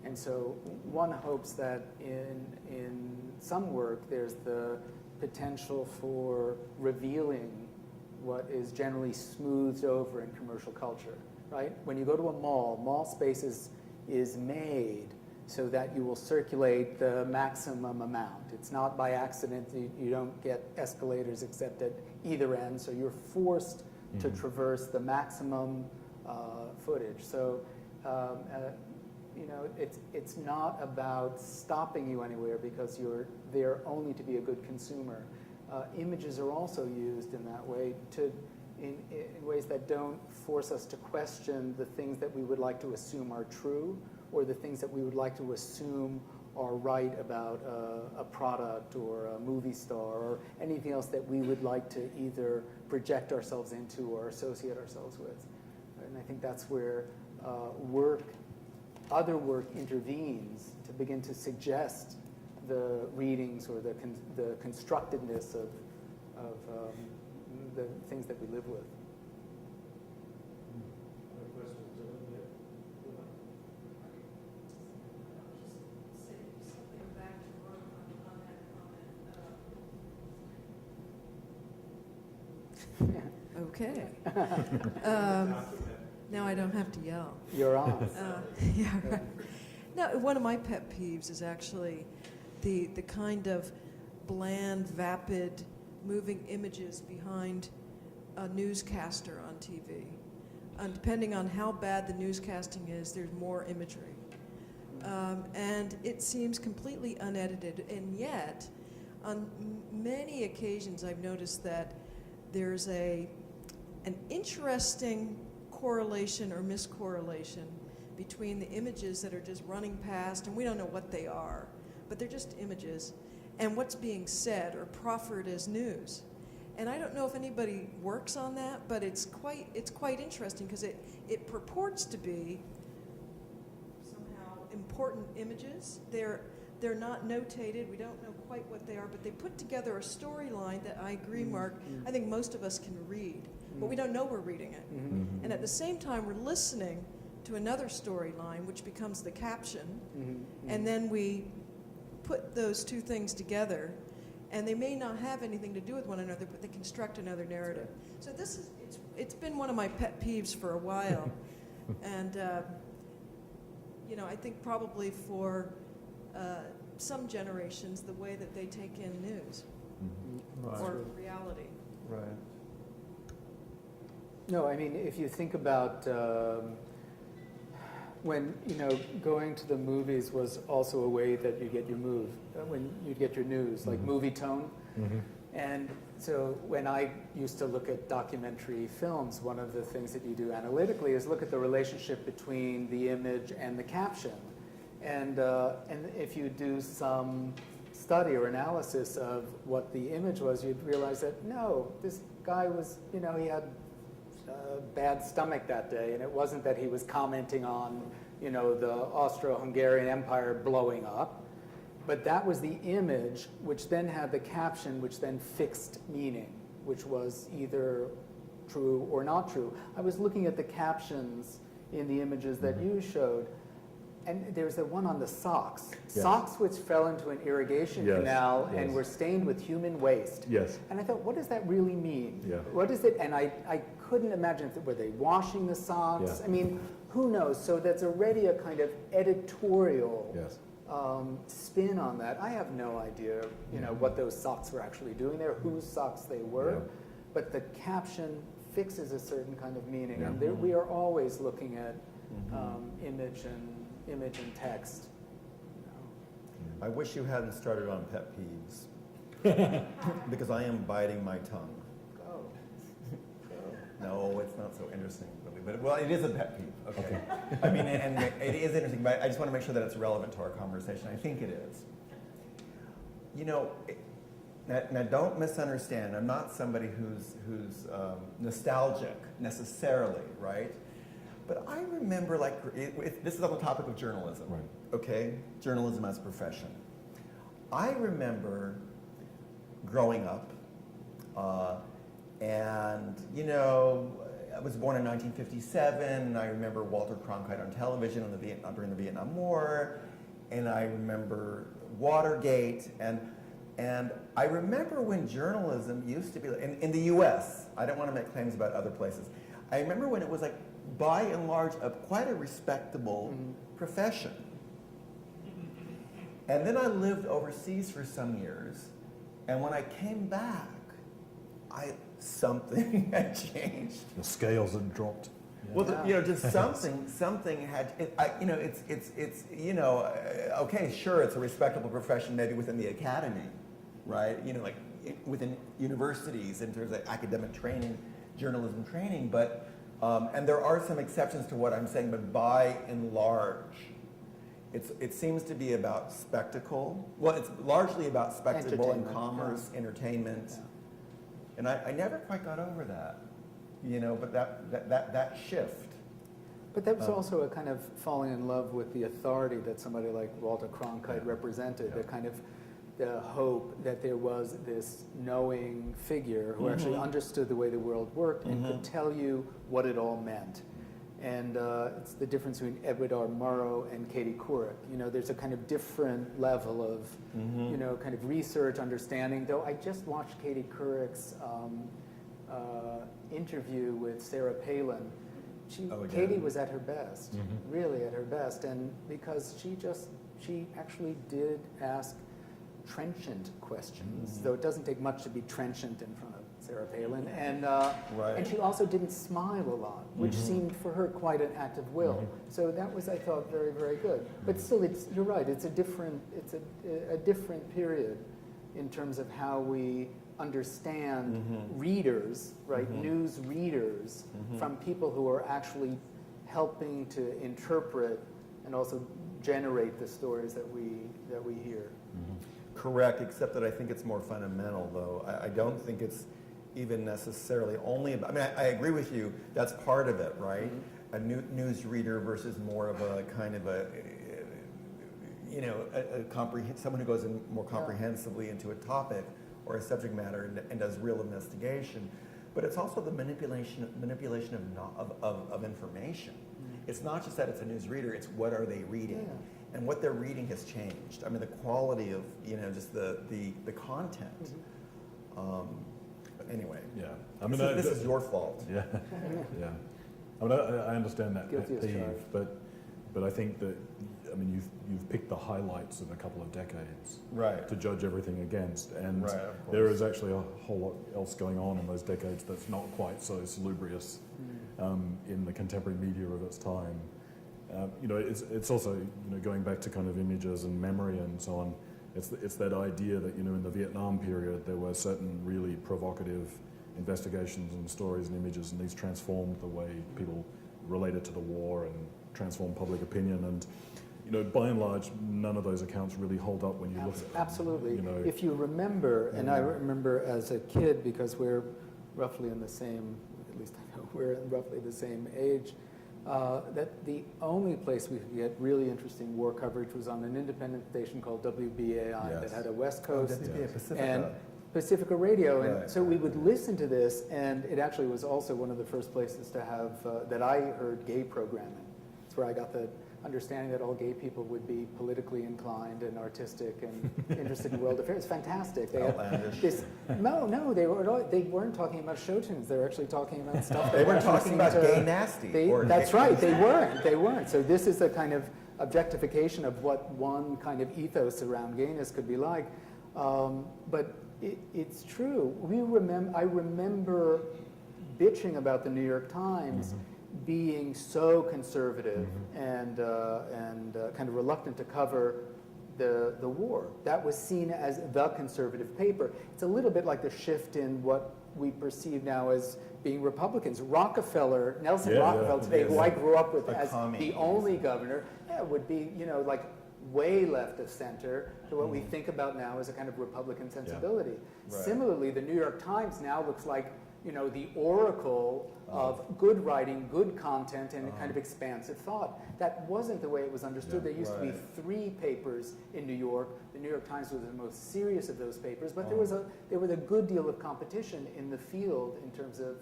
And so one hopes that in some work there's the potential for revealing what is generally smoothed over in commercial culture, right? When you go to a mall space is made so that you will circulate the maximum amount. It's not by accident. You don't get escalators except at either end, so you're forced to traverse the maximum footage. So, it's not about stopping you anywhere because you're there only to be a good consumer. Images are also used in that way in ways that don't force us to question the things that we would like to assume are true, or the things that we would like to assume are right about a product or a movie star or anything else that we would like to either project ourselves into or associate ourselves with. And I think that's where other work intervenes to begin to suggest the readings or the constructedness of the things that we live with. Okay. Now I don't have to yell. You're on. Yeah, right. Now, one of my pet peeves is actually the kind of bland, vapid, moving images behind a newscaster on TV. And depending on how bad the newscasting is, there's more imagery. And it seems completely unedited, and yet, on many occasions, I've noticed that there's an interesting correlation or miscorrelation between the images that are just running past, and we don't know what they are, but they're just images, and what's being said or proffered as news. And I don't know if anybody works on that, but it's quite interesting because it purports to be somehow important images. They're not notated. We don't know quite what they are, but they put together a storyline that I agree, Mark, I think most of us can read, but we don't know we're reading it. And at the same time, we're listening to another storyline, which becomes the caption, and then we put those two things together, and they may not have anything to do with one another, but they construct another narrative. So this is, it's been one of my pet peeves for a while, and you know, I think probably for some generations, the way that they take in news or reality. Right. No, I mean, if you think about when, you know, going to the movies was also a way that you get your when you'd get your news, like Movie Tone. And so when I used to look at documentary films, one of the things that you do analytically is look at the relationship between the image and the caption. And if you do some study or analysis of what the image was, you'd realize that, no, this guy was, you know, he had a bad stomach that day, and it wasn't that he was commenting on, you know, the Austro-Hungarian Empire blowing up, but that was the image, which then had the caption, which then fixed meaning, which was either true or not true. I was looking at the captions in the images that you showed, and there's the one on the socks. Yes. Socks which fell into an irrigation Yes, canal yes. and were stained with human waste. Yes. And I thought, what does that really mean? Yeah. What is it? And I couldn't imagine, were they washing the socks? Yeah. I mean, who knows? So that's already a kind of editorial Yes. spin on that. I have no idea, you know, what those socks were actually doing there, whose socks they were, Yeah. but the caption fixes a certain kind of meaning, Yeah. and there, we are always looking at image and text. You know. I wish you hadn't started on pet peeves, because I am biting my tongue. Go. No, it's not so interesting, really, but well, it is a pet peeve. Okay. I mean, and it is interesting, but I just want to make sure that it's relevant to our conversation. I think it is. You know, now don't misunderstand. I'm not somebody who's nostalgic necessarily, right? But I remember, like, this is on the topic of journalism, Right. okay? Journalism as a profession. I remember growing up, and, you know, I was born in 1957, and I remember Walter Cronkite on television during the Vietnam War, and I remember Watergate, and I remember when journalism used to be, in the US, I don't want to make claims about other places, I remember when it was like, by and large, quite a respectable profession. And then I lived overseas for some years, and when I came back, something had changed. The scales had dropped. Well, you know, just something had. You know, it's you know, okay, sure, it's a respectable profession, maybe within the academy, right? You know, like within universities in terms of academic training, journalism training, but. And there are some exceptions to what I'm saying, but by and large, it seems to be about spectacle. Well, it's largely about spectacle and commerce, entertainment. Yeah. And I never quite got over that, you know, but that shift. But that was also a kind of falling in love with the authority that somebody like Walter Cronkite represented, the kind of the hope that there was this knowing figure who actually understood the way the world worked and could tell you what it all meant. And it's the difference between Edward R. Murrow and Katie Couric. You know, there's a kind of different level of, you know, kind of research, understanding. Though I just watched Katie Couric's interview with Sarah Palin. Katie was at her best, really at her best, and because she actually did ask trenchant questions, though it doesn't take much to be trenchant in front of Sarah Palin, and Right. and she also didn't smile a lot, which seemed for her quite an act of will. So that was, I thought, very, very good. But still, you're right. It's a different period in terms of how we understand readers, right? News readers from people who are actually helping to interpret and also generate the stories that we hear. Correct, except that I think it's more fundamental, though. I don't think it's even necessarily only about, I mean, I agree with you, that's part of it, right? A news reader versus more of a kind of a, you know, someone who goes in more comprehensively into a topic or a subject matter and does real investigation. But it's also the manipulation of information. It's not just that it's a news reader, it's what are they reading? Yeah. And what they're reading has changed. I mean, the quality of, you know, just the content. But anyway, Yeah. I mean, this is your fault. Yeah, yeah. I mean, I understand that Guilty pet as peeve, charged. but I think that, I mean, you've picked the highlights of a couple of decades Right. to judge everything against, and Right, of there course. is actually a whole lot else going on in those decades that's not quite so salubrious in the contemporary media of its time. You know, it's also, you know, going back to kind of images and memory and so on. It's that idea that, you know, in the Vietnam period there were certain really provocative investigations and stories and images, and these transformed the way people related to the war and transformed public opinion. And, you know, by and large, none of those accounts really hold up when you look at them. Absolutely. You know, If you remember, and I remember as a kid, because we're roughly in the same, at least I know we're in roughly the same age, that the only place we could get really interesting war coverage was on an independent station called WBAI Yes. that had a West Coast WBA Pacifica. and Pacifica Radio. And Right, so we right, would right. listen to this, and it actually was also one of the first places to have, that I heard gay programming. It's where I got the understanding that all gay people would be politically inclined and artistic and interested in world affairs. It's fantastic. They had Outlandish. this, no, they weren't talking about show tunes. They were actually talking about stuff. They weren't were talking about gay nasty. or That's gay- right. They weren't. So this is a kind of objectification of what one kind of ethos around gayness could be like. But it's true. I remember bitching about the New York Times being so conservative and kind of reluctant to cover the war. That was seen as the conservative paper. It's a little bit like the shift in what we perceive now as being Republicans. Nelson Yeah, Rockefeller yeah, today, who I grew up with A as commie. the only governor, would be, you know, like way left of center to what we think about now as a kind of Republican sensibility. Right. Similarly, the New York Times now looks like, you know, the oracle of good writing, good content, and kind of expansive thought. That wasn't the way it was understood. Yeah. There used to be Right. 3 papers in New York. The New York Times was the most serious of those papers, but there was a good deal of competition in the field in terms of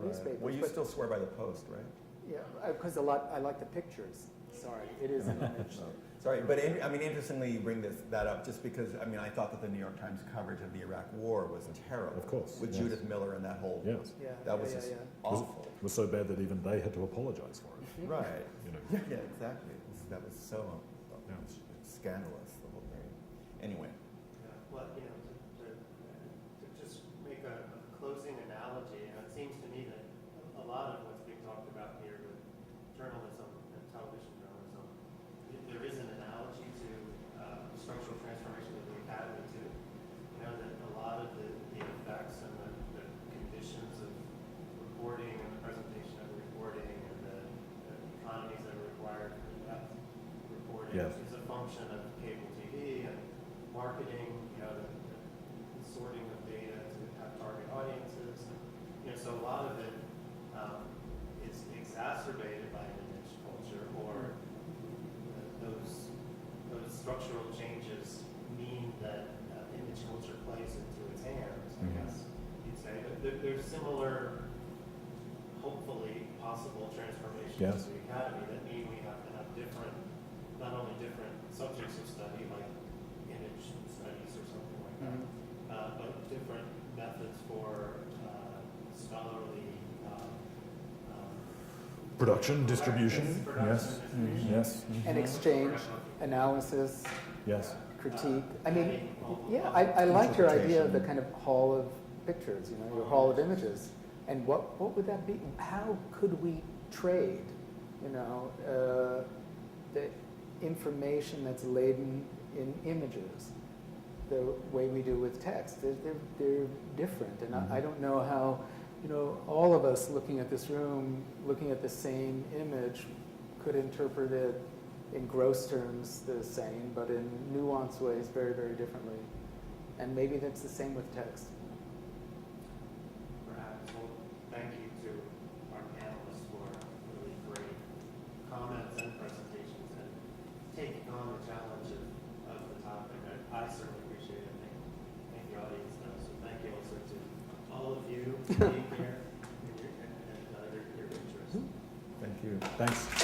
newspapers. Well, you But- still swear by the Post, right? yeah, because I like the pictures. Sorry, it is an image. Sorry, but I mean, interestingly, you bring that up just because, I mean, I thought that the New York Times coverage of the Iraq War was terrible. Of course, With yes. Judith Miller and that whole, yes. Yeah, that yeah, was yeah, just yeah. awful. It was so bad that even they had to apologize for it. Right. You know. Yeah, exactly. That was so scandalous, the whole thing. Anyway. Well, you know, to just make a closing analogy, and it seems to me that a lot of what's being talked about here with journalism and television journalism, there is an analogy to structural transformation of the academy too. You know, that a lot of the effects and the conditions of reporting and the presentation of the reporting and the economies that are required for that reporting Yes. is a function of cable TV and marketing, you know, the sorting of data to have target audiences. You know, so a lot of it is exacerbated by an image culture, or those structural changes mean that image culture plays into its hands, I guess you'd say. But there's similar, hopefully, possible transformations Yes. of the academy that mean we have to have different, not only different subjects of study, like image studies or something like that, but different methods for scholarly Production, distribution, yes, distribution. yes, And exchange, analysis, yes. critique. I mean, yeah, I like your idea of the kind of hall of pictures, you know, your hall of images. And what would that be? How could we trade, you know, the information that's laden in images the way we do with text? They're different. And I don't know how, you know, all of us looking at this room, looking at the same image, could interpret it in gross terms the same, but in nuanced ways very, very differently. And maybe that's the same with text. Perhaps. Well, thank you to our panelists for really great comments and presentations and taking on the challenge of the topic. I certainly appreciate it. I think the audience does. So thank you also to all of you being here and your interest. Thank you. Thanks.